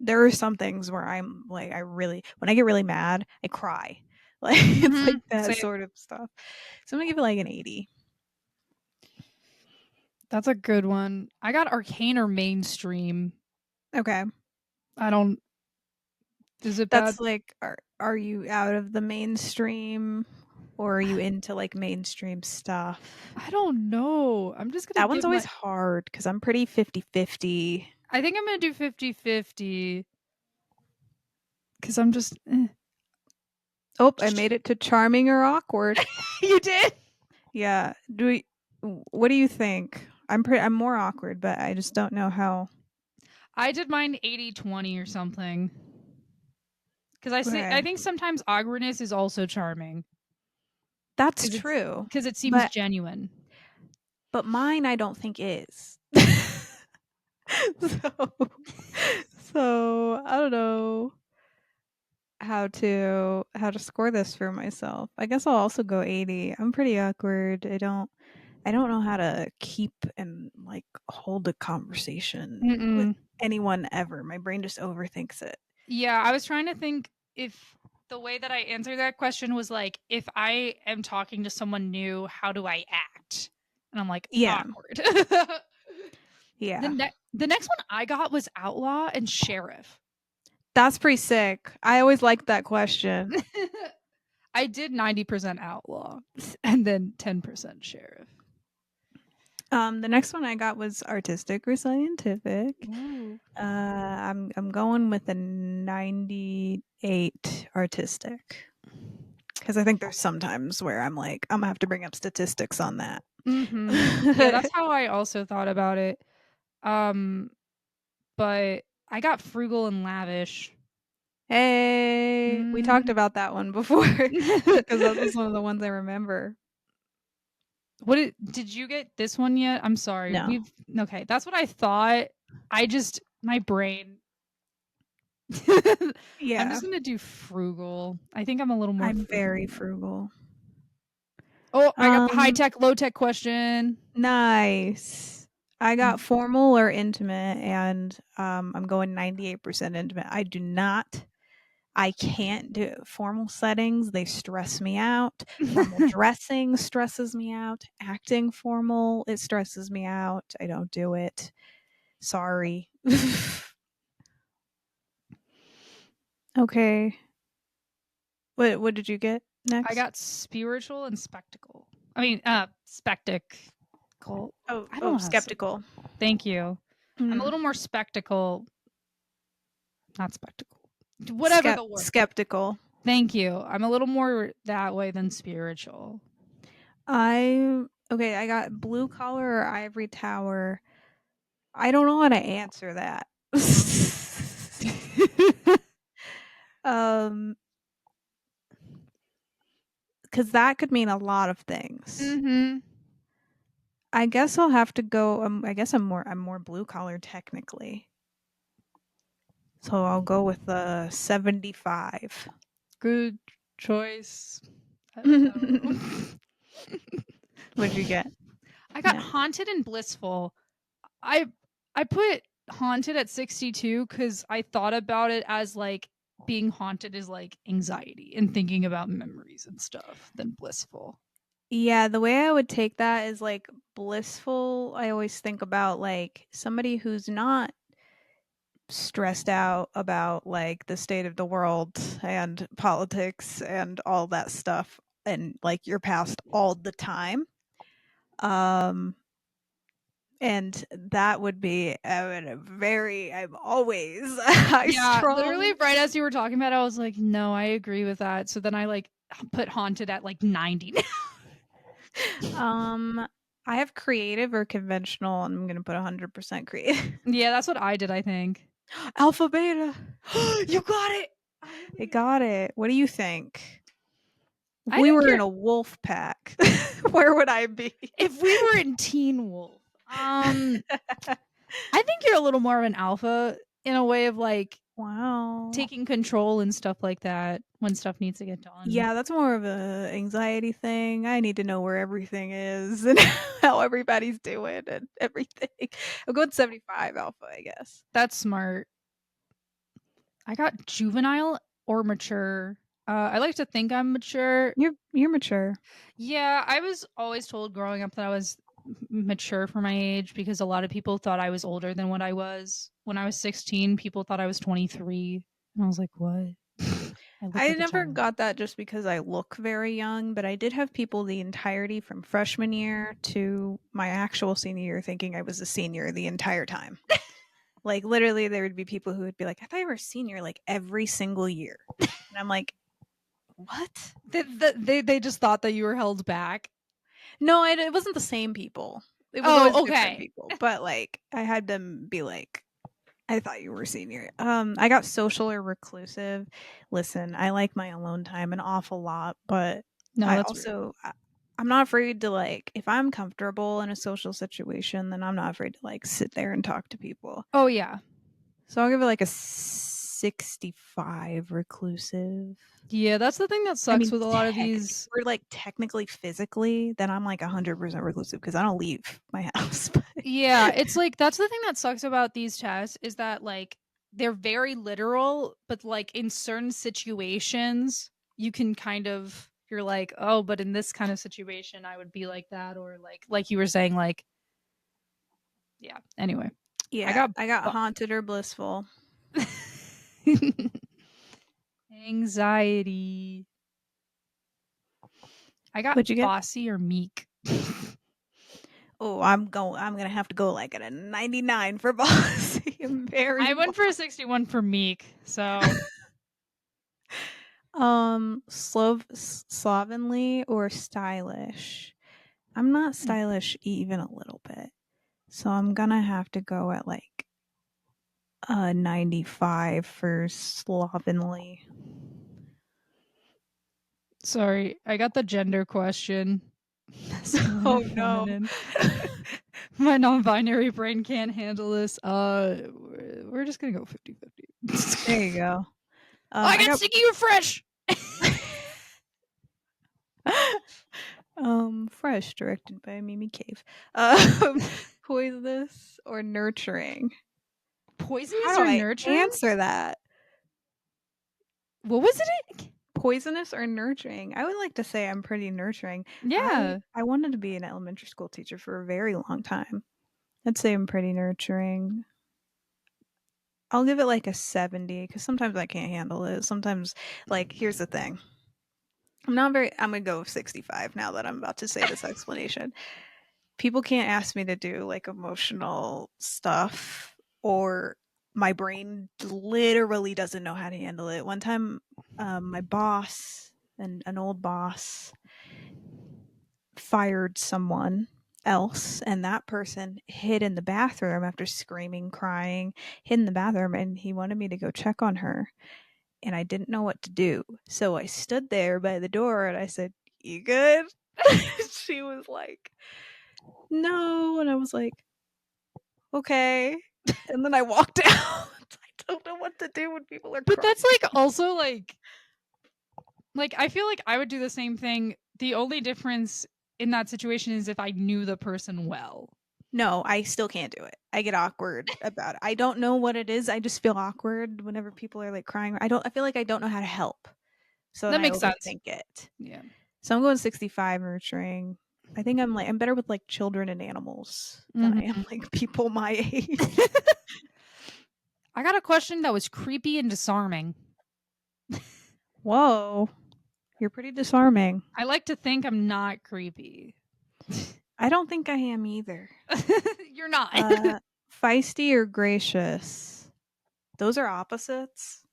S1: there are some things where I'm like I really when I get really mad I cry like it's like that
S2: Same.
S1: sort of stuff. So I'm gonna give it like an 80.
S2: That's a good one. I got arcane or mainstream.
S1: Okay,
S2: I don't. Is it bad?
S1: that's like are you out of the mainstream or are you into like mainstream stuff?
S2: I don't know. I'm just gonna
S1: That one's
S2: give
S1: always
S2: my.
S1: hard because I'm pretty 50-50.
S2: I think I'm gonna do 50-50 because I'm just.
S1: Oh, I made it to charming or awkward.
S2: You did?
S1: Yeah. What do you think? I'm more awkward, but I just don't know how.
S2: I did mine 80-20 or something. Because I
S1: Okay.
S2: think sometimes awkwardness is also charming
S1: That's
S2: because
S1: true.
S2: it seems
S1: But
S2: genuine.
S1: mine I don't think is. so so I don't know how to score this for myself. I guess I'll also go 80. I'm pretty awkward. I don't know how to keep and like hold a conversation with
S2: Mm-mm.
S1: anyone ever. My brain just overthinks it.
S2: Yeah, I was trying to think if the way that I answered that question was like, if I am talking to someone new, how do I act? And I'm like,
S1: Yeah.
S2: awkward.
S1: Yeah.
S2: The next one I got was outlaw and sheriff.
S1: That's pretty sick. I always liked that question.
S2: I did 90% outlaw and then 10% sheriff.
S1: The next one I got was artistic or scientific.
S2: Ooh.
S1: I'm going with a 98 artistic because I think there's sometimes where I'm like I'm gonna have to bring up statistics on that.
S2: Mhm. Yeah, that's how I also thought about it. Um, but I got frugal and lavish.
S1: Hey, we talked
S2: Mm.
S1: about that one before because that was one of the ones I remember.
S2: Did you get this one yet? I'm sorry.
S1: No,
S2: Okay, that's what I thought. I just my brain. I'm
S1: yeah,
S2: just gonna do frugal. I think I'm a little more
S1: I'm very
S2: frugal.
S1: frugal.
S2: Oh, I got the high
S1: Um,
S2: tech, low tech question.
S1: Nice. I got
S2: Mm.
S1: formal or intimate, and I'm going 98% intimate. I can't do formal settings. They stress me out. Formal dressing stresses me out. Acting formal, it stresses me out. I don't do it. Sorry. Okay. What did you get
S2: I
S1: next?
S2: got spiritual and spectacle. I mean, spectacle. I don't
S1: Oh,
S2: know how to say.
S1: skeptical.
S2: Thank you. I'm a
S1: Mm.
S2: little more spectacle, not spectacle. Whatever the word.
S1: Skeptical.
S2: Thank you. I'm a little more that way than spiritual.
S1: I got blue collar or ivory tower. I don't know how to answer that. Um, because that could mean a lot of things.
S2: Mhm.
S1: I guess I'll have to go. I guess I'm more blue collar technically, so I'll go with the 75.
S2: Good choice. I don't
S1: What
S2: know.
S1: did you get?
S2: I got
S1: No.
S2: haunted and blissful. I I put haunted at 62 cuz I thought about it as like being haunted is like anxiety and thinking about memories and stuff than blissful.
S1: Yeah, the way I would take that is like blissful. I always think about like somebody who's not stressed out about like the state of the world and politics and all that stuff and like your past all the time. Um and that would be I'm always high
S2: Yeah, literally
S1: strung.
S2: right as you were talking about it, I was like, "No, I agree with that." So then I like put haunted at like 90.
S1: Um I have creative or conventional and I'm going to put 100% creative.
S2: Yeah, that's what I did, I think.
S1: Alpha beta.
S2: You got it.
S1: I got it. What do you think? If
S2: I
S1: we
S2: think
S1: were in
S2: you're
S1: a wolf pack, where would I be?
S2: if we were in Teen Wolf. I think you're a little more of an alpha in a way of like
S1: Wow.
S2: taking control and stuff like that when stuff needs to get done.
S1: Yeah, that's more of a anxiety thing. I need to know where everything is and how everybody's doing and everything. I'm going 75 alpha, I guess.
S2: That's smart. I got juvenile or mature. I like to think I'm mature.
S1: You're mature.
S2: Yeah, I was always told growing up that I was mature for my age because a lot of people thought I was older than what I was. When I was 16, people thought I was 23. And I was like, what? I look
S1: I
S2: like a
S1: never
S2: child.
S1: got that just because I look very young, but I did have people the entirety from freshman year to my actual senior year thinking I was a senior the entire time. Like literally there would be people who would be like, I thought you were a senior like every single year. And I'm like, what?
S2: They just thought that you were held back.
S1: No, it wasn't the same people. It was always
S2: Oh,
S1: different
S2: okay.
S1: people. But like I had them be like, I thought you were senior. I got social or reclusive. Listen, I like my alone time an awful lot, but
S2: No,
S1: I
S2: that's weird.
S1: also I'm not afraid to like if I'm comfortable in a social situation, then I'm not afraid to like sit there and talk to people.
S2: Oh, yeah.
S1: So I'll give it like a 65 reclusive.
S2: Yeah, that's the thing that
S1: I
S2: sucks
S1: mean,
S2: with a lot of
S1: if
S2: these.
S1: we're like technically physically, then I'm like 100% reclusive because I don't leave my house.
S2: Yeah, it's like that's the thing that sucks about these tests is that like they're very literal, but like in certain situations, you can kind of you're like, "Oh, but in this kind of situation, I would be like that," or like you were saying like, yeah. Anyway, I
S1: Yeah,
S2: got
S1: I got haunted or blissful.
S2: anxiety. I got
S1: What'd you get?
S2: bossy or meek.
S1: Oh, I'm gonna have to go like at a 99 for bossy. I'm very
S2: I went for a 61 for meek. So,
S1: slovenly or stylish. I'm not stylish even a little bit, so I'm gonna have to go at like a 95 for slovenly.
S2: sorry, I got the gender question. Masculine or
S1: Oh no.
S2: feminine? My non-binary brain can't handle this. We're just gonna go 50-50.
S1: There you go.
S2: I
S1: I
S2: got
S1: got
S2: sticky refresh.
S1: Fresh, directed by Mimi Cave. Um, poisonous or nurturing? How
S2: Poisonous
S1: do
S2: or
S1: I
S2: nurturing?
S1: answer that?
S2: What was it?
S1: Poisonous or nurturing? I would like to say I'm pretty nurturing.
S2: Yeah.
S1: I wanted to be an elementary school teacher for a very long time. I'd say I'm pretty nurturing. I'll give it like a 70 because sometimes I can't handle it. Sometimes, like, here's the thing. I'm gonna go with 65 now that I'm about to say this explanation. People can't ask me to do like emotional stuff or my brain literally doesn't know how to handle it. One time, my boss and an old boss fired someone else and that person hid in the bathroom after screaming, crying, hid in the bathroom and he wanted me to go check on her and I didn't know what to do. So I stood there by the door and I said, "You good?" She was like, "No." And I was like, "Okay." And then I walked out. I don't know what to do when people are
S2: But
S1: crying.
S2: that's like also like I feel like I would do the same thing. The only difference in that situation is if I knew the person well.
S1: No, I still can't do it. I get awkward about it. I don't know what it is. I just feel awkward whenever people are like crying. I feel like I don't know how to help. So then
S2: That
S1: I
S2: makes sense.
S1: overthink it.
S2: Yeah.
S1: So I'm going 65 nurturing. I think I'm better with like children and animals than I am
S2: Mhm.
S1: like people my age.
S2: I got a question that was creepy and disarming.
S1: Whoa. You're pretty disarming.
S2: I like to think I'm not creepy.
S1: I don't think I am either.
S2: You're not.
S1: Feisty or gracious? Those are opposites.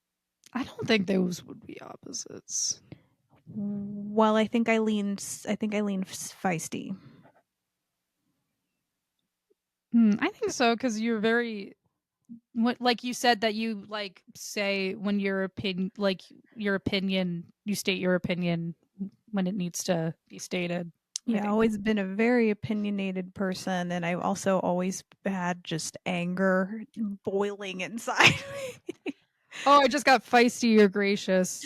S2: I don't think those would be opposites.
S1: Well, I think I lean feisty.
S2: I think so because you're very what like you said that you like say when your opinion you state your opinion when it needs to be stated.
S1: Yeah,
S2: Like,
S1: always been a very opinionated person, and I've also always had just anger boiling inside me.
S2: oh, I just got feisty or gracious.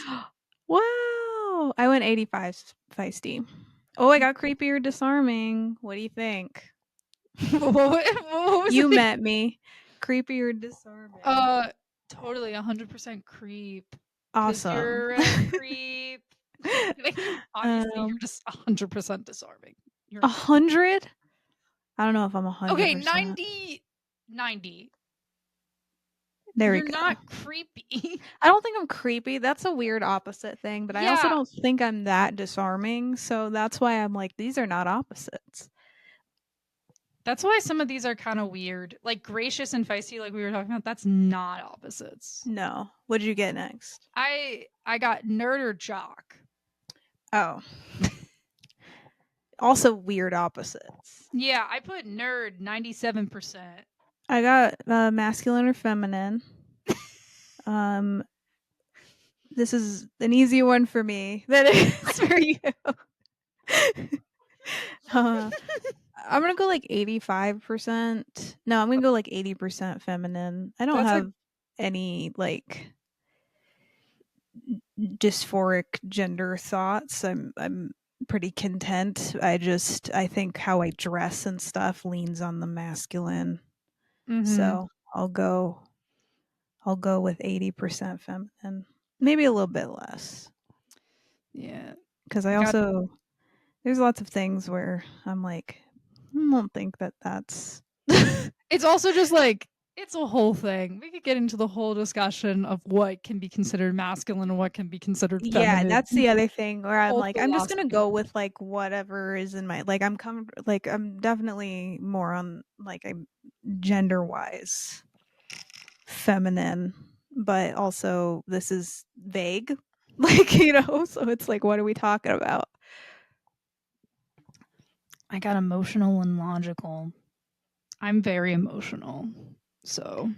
S1: Wow! I went 85 feisty. Oh, I got creepy or disarming. What do you think?
S2: What was
S1: You
S2: it?
S1: met me. Creepy or disarming.
S2: Uh, totally 100% creep. Cause
S1: Awesome.
S2: you're a creep. Obviously, you're
S1: um,
S2: just 100% disarming. You're not.
S1: 100? I don't know if I'm
S2: Okay,
S1: 100%.
S2: 90, 90.
S1: There we
S2: You're
S1: go.
S2: not creepy.
S1: I don't think I'm creepy. That's a weird opposite thing, but I also
S2: Yeah,
S1: don't think I'm that disarming. So that's why I'm like, these are not opposites.
S2: that's why some of these are kind of weird. Like gracious and feisty, like we were talking about, that's not opposites.
S1: No. What'd you get next?
S2: I got nerd or jock.
S1: Oh, also weird opposites.
S2: Yeah, I put nerd 97%.
S1: I got masculine or feminine. Um, this is an easy one for me. That is for you. uh, I'm gonna go like 85%. No, I'm gonna go like 80% feminine. I don't
S2: That's a
S1: have any like dysphoric gender thoughts. I'm pretty content. I think how I dress and stuff leans on the masculine.
S2: mhm.
S1: So I'll go with 80% feminine. Maybe a little bit less.
S2: Yeah.
S1: Because I
S2: I got
S1: also there's lots of things where I'm like, I don't think that that's
S2: it's also just like it's a whole thing. We could get into the whole discussion of what can be considered masculine and what can be considered
S1: Yeah,
S2: feminine.
S1: that's the other thing where I'm
S2: Whole
S1: like, I'm just gonna
S2: philosophy.
S1: go with like whatever is in my like I'm definitely more on like I'm gender wise feminine, but also this is vague. Like, so it's like what are we talking about?
S2: I got emotional and logical. I'm very emotional. So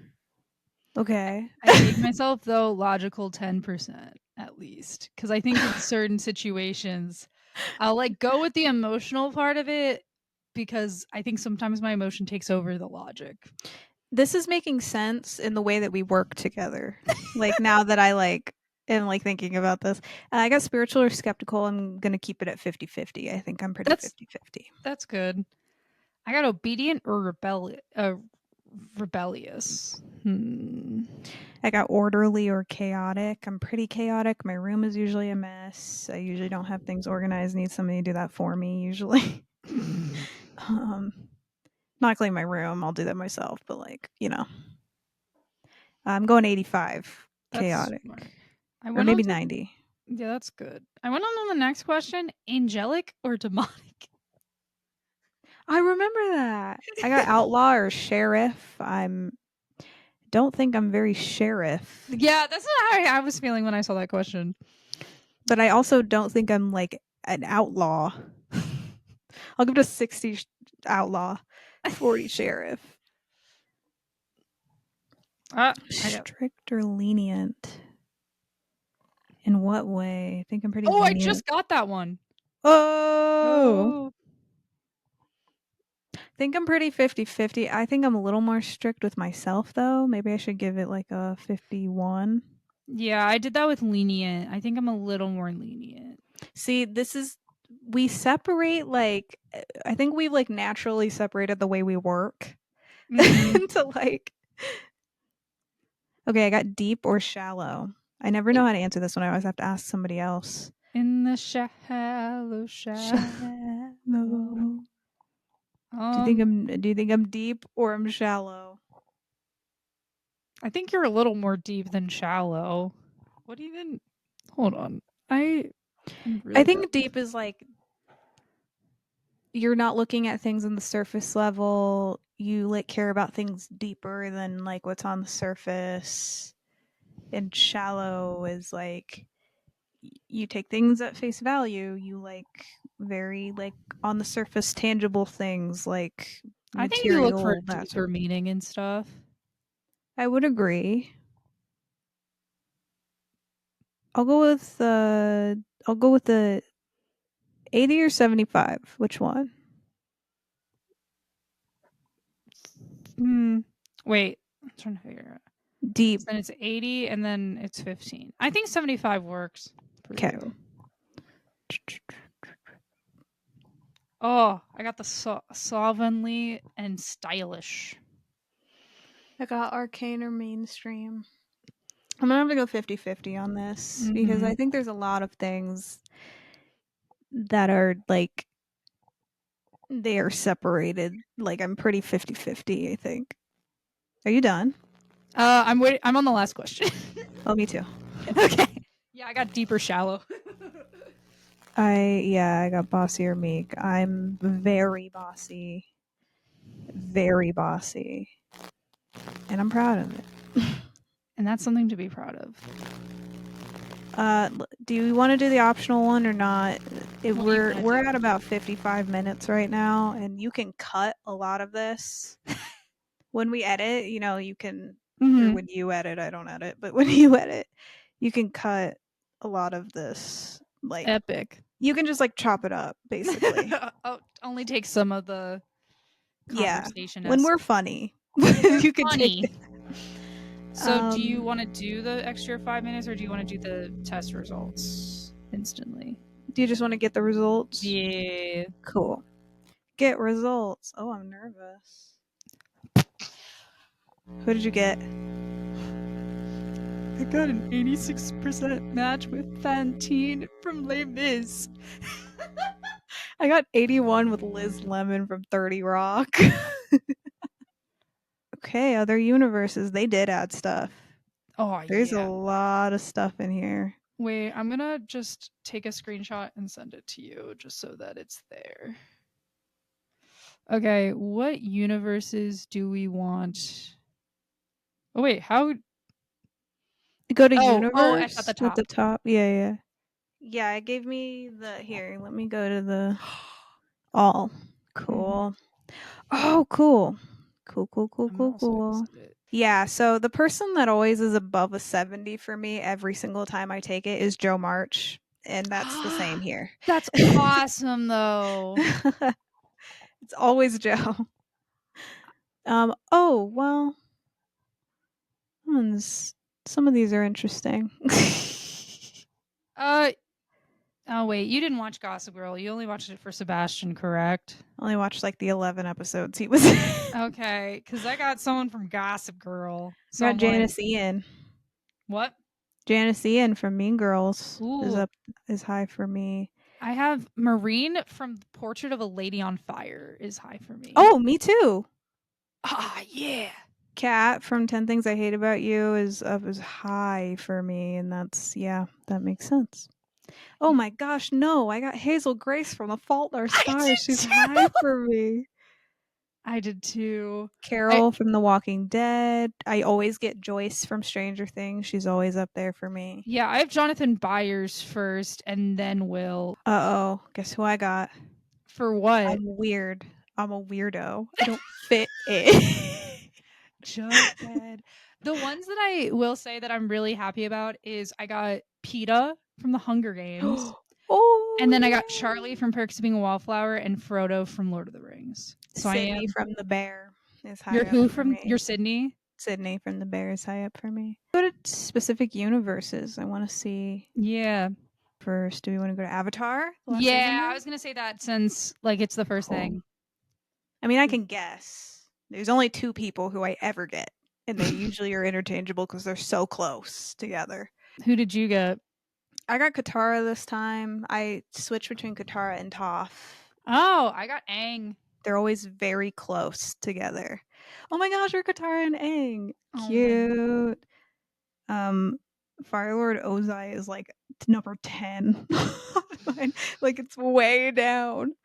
S1: Okay.
S2: I gave myself though logical 10% at least because I think in certain situations I'll like go with the emotional part of it because I think sometimes my emotion takes over the logic.
S1: This is making sense in the way that we work together. Like now that I like am like thinking about this. I got spiritual or skeptical. I'm going to keep it at 50-50. I think I'm pretty
S2: That's
S1: 50-50.
S2: that's good. I got obedient or rebellious.
S1: I got orderly or chaotic. I'm pretty chaotic. My room is usually a mess. I usually don't have things organized. Need somebody to do that for me usually. um not clean my room. I'll do that myself, but like, I'm going 85
S2: That's
S1: chaotic
S2: smart. I
S1: or
S2: went on
S1: maybe
S2: to
S1: 90.
S2: yeah, that's good. I went on to the next question: angelic or demonic?
S1: I remember that. I got outlaw or sheriff. I'm don't think I'm very sheriff,
S2: Yeah, that's not how I was feeling when I saw that question.
S1: but I also don't think I'm like an outlaw. I'll give it a 60 outlaw, 40 sheriff.
S2: I got.
S1: Strict or lenient? In what way? I think I'm pretty
S2: Oh, I
S1: lenient.
S2: just got that one.
S1: Oh,
S2: Oh,
S1: I think I'm pretty 50-50. I think I'm a little more strict with myself though. Maybe I should give it like a 51.
S2: yeah, I did that with lenient. I think I'm a little more lenient.
S1: See, this is we separate like I think we've like naturally separated the way we work
S2: Mm-hmm.
S1: into like okay, I got deep or shallow. I never know how to answer this one. I always have to ask somebody else.
S2: In the shallow, shallow.
S1: Shallow. Do
S2: Um,
S1: you think I'm deep or I'm shallow?
S2: I think you're a little more deep than shallow. What even? Hold on. I am
S1: I
S2: really bad.
S1: think deep is like you're not looking at things on the surface level. You like care about things deeper than like what's on the surface. And shallow is like you take things at face value. You like very like on the surface tangible things like
S2: I think you look for
S1: material that sort
S2: deeper
S1: of thing.
S2: meaning and stuff.
S1: I would agree. I'll go with I'll go with the 80 or 75? Which one?
S2: Wait, I'm trying to figure it out.
S1: Deep.
S2: So then it's 80 and then it's 15. I think 75 works for
S1: Okay.
S2: you. Oh, I got the slovenly and stylish.
S1: I got arcane or mainstream. I'm gonna have to go 50-50 on this because I think there's a lot of things that are like they are separated. Like I'm pretty 50-50, I think. Are you done?
S2: I'm waiting. I'm on the last question.
S1: Oh, me too.
S2: Okay. Yeah, I got deep or shallow.
S1: I got bossy or meek. I'm very bossy. Very bossy. And I'm proud of it.
S2: And that's something to be proud of.
S1: Do you want to do the optional one or not?
S2: What do you wanna
S1: We're
S2: do?
S1: at about 55 minutes right now, and you can cut a lot of this when we edit. You know, you can, or when you edit, I don't edit, but when you edit, you can cut a lot of this. Like,
S2: Epic.
S1: you can just like chop it up, basically.
S2: Oh, only take some of the
S1: Yeah,
S2: conversation
S1: when
S2: as
S1: we're funny,
S2: we're
S1: you can take
S2: funny.
S1: it.
S2: So, do you want to do the extra 5 minutes, or do you want to do the test results instantly?
S1: Do you just want to get the results?
S2: Yeah.
S1: Cool. Get results. Oh, I'm nervous. Who did you get?
S2: I got an 86% match with Fantine from Les Mis.
S1: I got 81 with Liz Lemon from 30 Rock. Okay, other universes. They did add stuff.
S2: Oh,
S1: There's a
S2: yeah.
S1: lot of stuff in here.
S2: Wait, I'm gonna just take a screenshot and send it to you just so that it's there. Okay, what universes do we want? Oh, wait, how?
S1: Go to
S2: Oh, it's at
S1: universe
S2: the
S1: at the
S2: top.
S1: top. Yeah. Yeah, it gave me the here. Let me go to the all. Cool. Oh, cool.
S2: I'm also gonna
S1: Cool.
S2: send it.
S1: Yeah, so the person that always is above a 70 for me every single time I take it is Joe March, and that's the same here.
S2: That's awesome, though.
S1: It's always Joe. Oh, well, some of these are interesting.
S2: Uh, oh wait, you didn't watch Gossip Girl. You only watched it for Sebastian, correct?
S1: Only watched like the 11 episodes he was in.
S2: Okay, because I got someone from Gossip Girl. So
S1: Got
S2: I'm like,
S1: Janice Ian.
S2: what?
S1: Janice Ian from Mean Girls
S2: Ooh,
S1: is high for me.
S2: I have Marine from Portrait of a Lady on Fire is high for me.
S1: Oh, me too.
S2: Ah, yeah.
S1: Kat from 10 Things I Hate About You is high for me, and that makes sense. Oh my gosh, no, I got Hazel Grace from The Fault in Our Stars. She's high for me.
S2: I did too.
S1: Carol from The Walking Dead. I always get Joyce from Stranger Things. She's always up there for me.
S2: Yeah, I have Jonathan Byers first and then Will.
S1: Uh-oh, guess who I got?
S2: For what?
S1: I'm weird. I'm a weirdo. I don't fit in.
S2: Jughead. The ones that I will say that I'm really happy about is I got PETA from the Hunger Games.
S1: Oh,
S2: And then I got
S1: yeah.
S2: Charlie from Perks of Being a Wallflower and Frodo from Lord of the Rings. So I
S1: Sydney
S2: am.
S1: from The Bear is high
S2: You're
S1: up
S2: who
S1: for
S2: from? You're
S1: me.
S2: Sydney?
S1: Sydney from The Bear is high up for me. Go to specific universes. I want to see
S2: Yeah.
S1: first. Do we want to go to Avatar?
S2: Yeah, I was going to say that since like it's the first thing.
S1: I mean, I can guess. There's only two people who I ever get, and they usually are interchangeable because they're so close together.
S2: Who did you get?
S1: I got Katara this time. I switched between Katara and Toph.
S2: Oh, I got Aang.
S1: They're always very close together. Oh my gosh, you're Katara and Aang.
S2: Oh
S1: Cute. Firelord Ozai is like number 10. Like it's way down.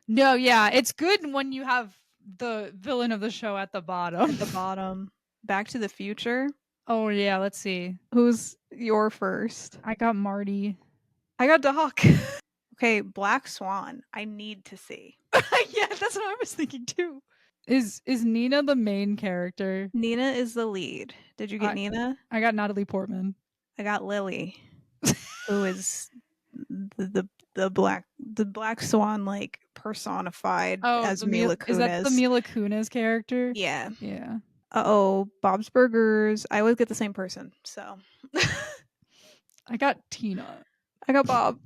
S2: No, yeah, it's good when you have the villain of the show at the bottom.
S1: At the bottom. Back to the Future.
S2: Oh yeah, let's see.
S1: Who's your first?
S2: I got Marty.
S1: I got Doc. Okay, Black Swan. I need to see.
S2: Yeah, that's what I was thinking too. Is Nina the main character?
S1: Nina is the lead. Did you get Nina?
S2: I got Natalie Portman.
S1: I got Lily, who is the the Black Swan like personified
S2: Oh,
S1: as Mila
S2: is that the
S1: Kunis.
S2: Mila Kunis character?
S1: Yeah.
S2: Yeah.
S1: Oh, Bob's Burgers. I always get the same person, so
S2: I got Tina.
S1: I got Bob.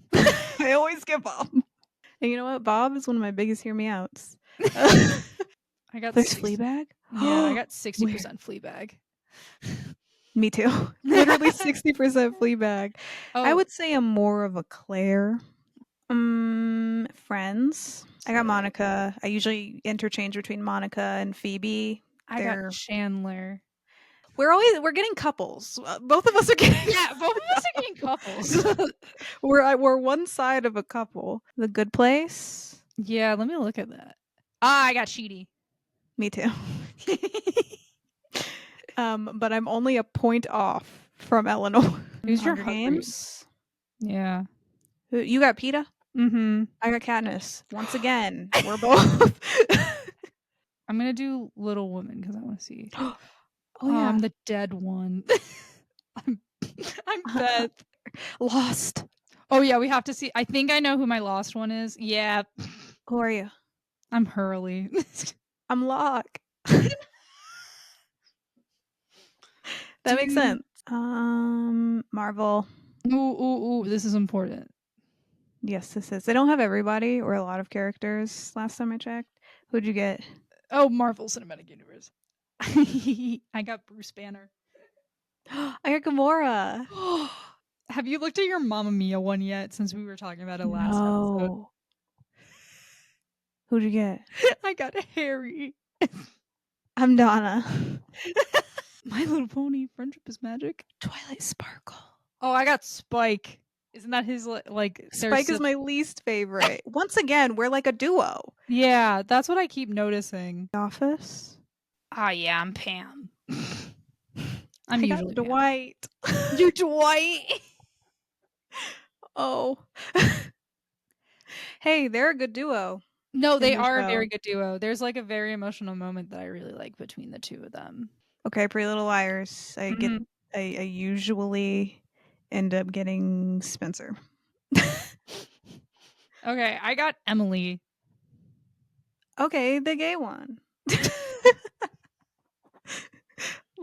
S1: I always get Bob. And you know what? Bob is one of my biggest hear me outs.
S2: I got
S1: There's
S2: 6.
S1: Fleabag?
S2: Yeah, I got
S1: Where?
S2: 60% Fleabag.
S1: Me too. Literally 60% Fleabag. I
S2: Oh,
S1: would say I'm more of a Claire. Friends. I got
S2: sick.
S1: Monica. I usually interchange between Monica and Phoebe.
S2: I got
S1: They're
S2: Chandler.
S1: we're getting couples. Both of us are getting
S2: Yeah, both of us are getting couples.
S1: we're one side of a couple. The Good Place.
S2: Yeah, let me look at that. Ah, I got Sheedy.
S1: Me too. But I'm only a point off from Eleanor.
S2: Who's your
S1: Hunger
S2: hungry?
S1: Games.
S2: Yeah.
S1: You got PETA?
S2: Mm-hmm.
S1: I got Katniss. Once again, we're both.
S2: I'm gonna do Little Women because I want to see.
S1: Oh
S2: Oh, I'm
S1: yeah.
S2: the dead one. I'm I'm Beth.
S1: Lost.
S2: Oh yeah, we have to see. I think I know who my lost one is. Yeah,
S1: Who are you?
S2: I'm Hurley.
S1: I'm Locke. That makes
S2: Dude.
S1: sense. Marvel.
S2: Ooh, this is important.
S1: Yes, this is. They don't have everybody or a lot of characters last time I checked. Who'd you get?
S2: Oh, Marvel Cinematic Universe. I got Bruce Banner.
S1: I got Gamora.
S2: Have you looked at your Mamma Mia one yet? Since we were talking about it last episode,
S1: No. Who'd you get?
S2: I got Harry.
S1: I'm Donna.
S2: My Little Pony. Friendship is magic.
S1: Twilight Sparkle.
S2: Oh, I got Spike. Isn't that his like?
S1: Spike is my least favorite. Once again, we're like a duo.
S2: Yeah, that's what I keep noticing.
S1: The Office.
S2: Ah, yeah, I'm Pam. I'm
S1: I
S2: usually
S1: got
S2: Pam.
S1: Dwight.
S2: You Dwight.
S1: Oh. Hey, they're a good duo.
S2: No,
S1: In
S2: they
S1: the
S2: are a
S1: show.
S2: very good duo. There's like a very emotional moment that I really like between the two of them.
S1: Okay, Pretty Little Liars.
S2: Mhm.
S1: I usually end up getting Spencer.
S2: Okay, I got Emily.
S1: Okay, the gay one.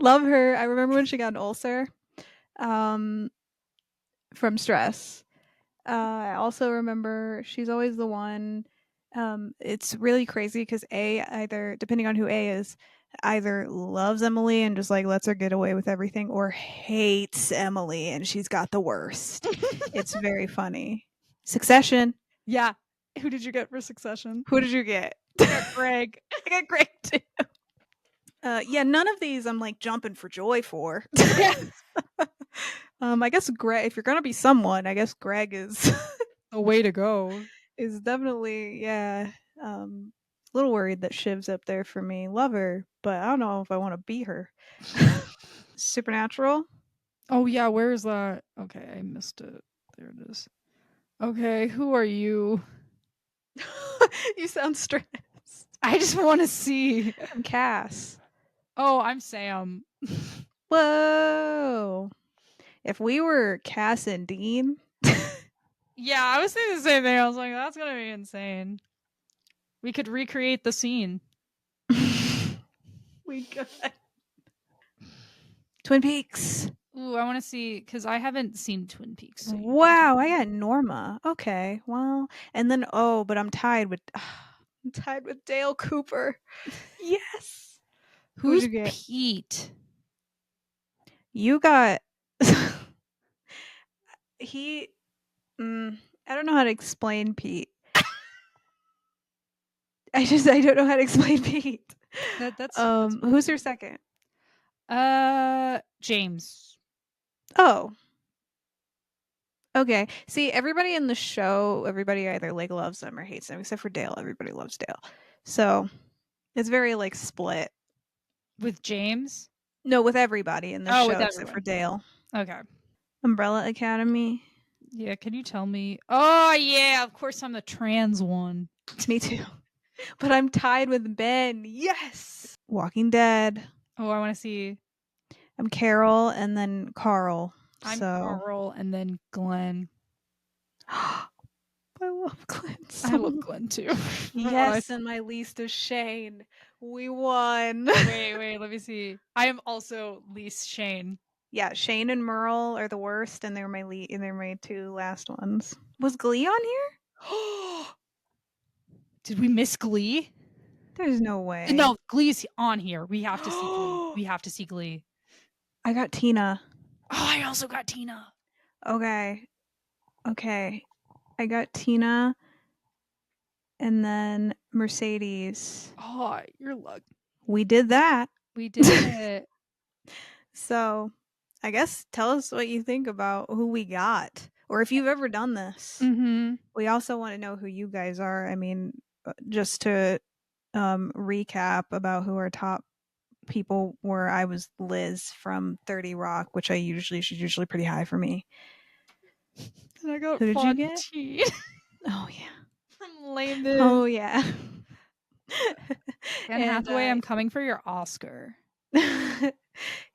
S1: Love her. I remember when she got an ulcer um, from stress. I also remember she's always the one. It's really crazy because A, either, depending on who A is, either loves Emily and just like lets her get away with everything or hates Emily and she's got the worst. It's very funny. Succession.
S2: Yeah. Who did you get for Succession?
S1: Who did you get?
S2: I got Greg.
S1: I got Greg too. Yeah, none of these I'm like jumping for joy for.
S2: Yeah.
S1: I guess Greg. If you're gonna be someone, I guess Greg is
S2: The way to go.
S1: is definitely yeah. A little worried that Shiv's up there for me. Love her, but I don't know if I want to be her. Supernatural.
S2: Oh yeah, where is that? Okay, I missed it. There it is. Okay, who are you?
S1: You sound stressed.
S2: I just want to see.
S1: I'm Cass.
S2: Oh, I'm Sam.
S1: Whoa. If we were Cass and Dean.
S2: Yeah, I was thinking the same thing. I was like, that's gonna be insane. We could recreate the scene.
S1: We could. Twin Peaks.
S2: Ooh, I want to see because I haven't seen Twin Peaks. So
S1: Wow, I got Norma. Okay, well, and then but I'm tied with I'm tied with Dale Cooper. Yes. Who'd
S2: who's
S1: you get?
S2: Pete?
S1: You got he. I don't know how to explain Pete. I don't know how to explain Pete.
S2: That's
S1: Who's your second?
S2: James.
S1: Oh, okay. See, everybody in the show, everybody either like loves them or hates them, except for Dale. Everybody loves Dale, so it's very like split.
S2: With James?
S1: No, with everybody in the
S2: Oh, with
S1: show except for
S2: everyone.
S1: Dale.
S2: Okay.
S1: Umbrella Academy.
S2: Yeah, can you tell me? Oh, yeah, of course I'm the trans one.
S1: Me too. But I'm tied with Ben. Yes. Walking Dead.
S2: Oh, I want to see.
S1: I'm Carol and then Carl.
S2: I'm
S1: So
S2: Carl and then Glenn.
S1: I love Glenn
S2: I
S1: so
S2: love
S1: much.
S2: Glenn too.
S1: Yes, and my least is Shane. We won.
S2: Wait, let me see. I am also least Shane.
S1: Yeah, Shane and Merle are the worst, and they're my two last ones. Was Glee on here?
S2: Did we miss Glee?
S1: There's no way.
S2: No, Glee's on here. We have to see Glee. We have to see Glee.
S1: I got Tina.
S2: Oh, I also got Tina.
S1: Okay. I got Tina and then Mercedes.
S2: Oh, you're lucky.
S1: We did that.
S2: We did it.
S1: So, I guess tell us what you think about who we got, or if you've ever done this.
S2: Mm-hmm.
S1: We also want to know who you guys are. I mean, just to recap about who our top people were. I was Liz from 30 Rock, which she's usually pretty high for me.
S2: And I got
S1: Who did you get?
S2: Fontaine
S1: Oh yeah.
S2: from Les Mis.
S1: Oh yeah.
S2: Anne
S1: And
S2: Hathaway, I'm coming for your Oscar.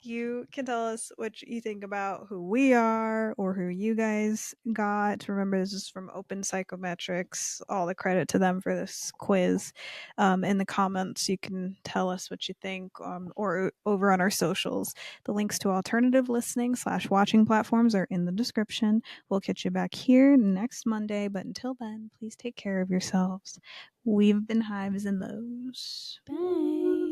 S1: you can tell us what you think about who we are or who you guys got. Remember, this is from Open Psychometrics. All the credit to them for this quiz. In the comments, you can tell us what you think, or over on our socials. The links to alternative listening / watching platforms are in the description. We'll catch you back here next Monday. But until then, please take care of yourselves. We've been Hives and Lows. Bye.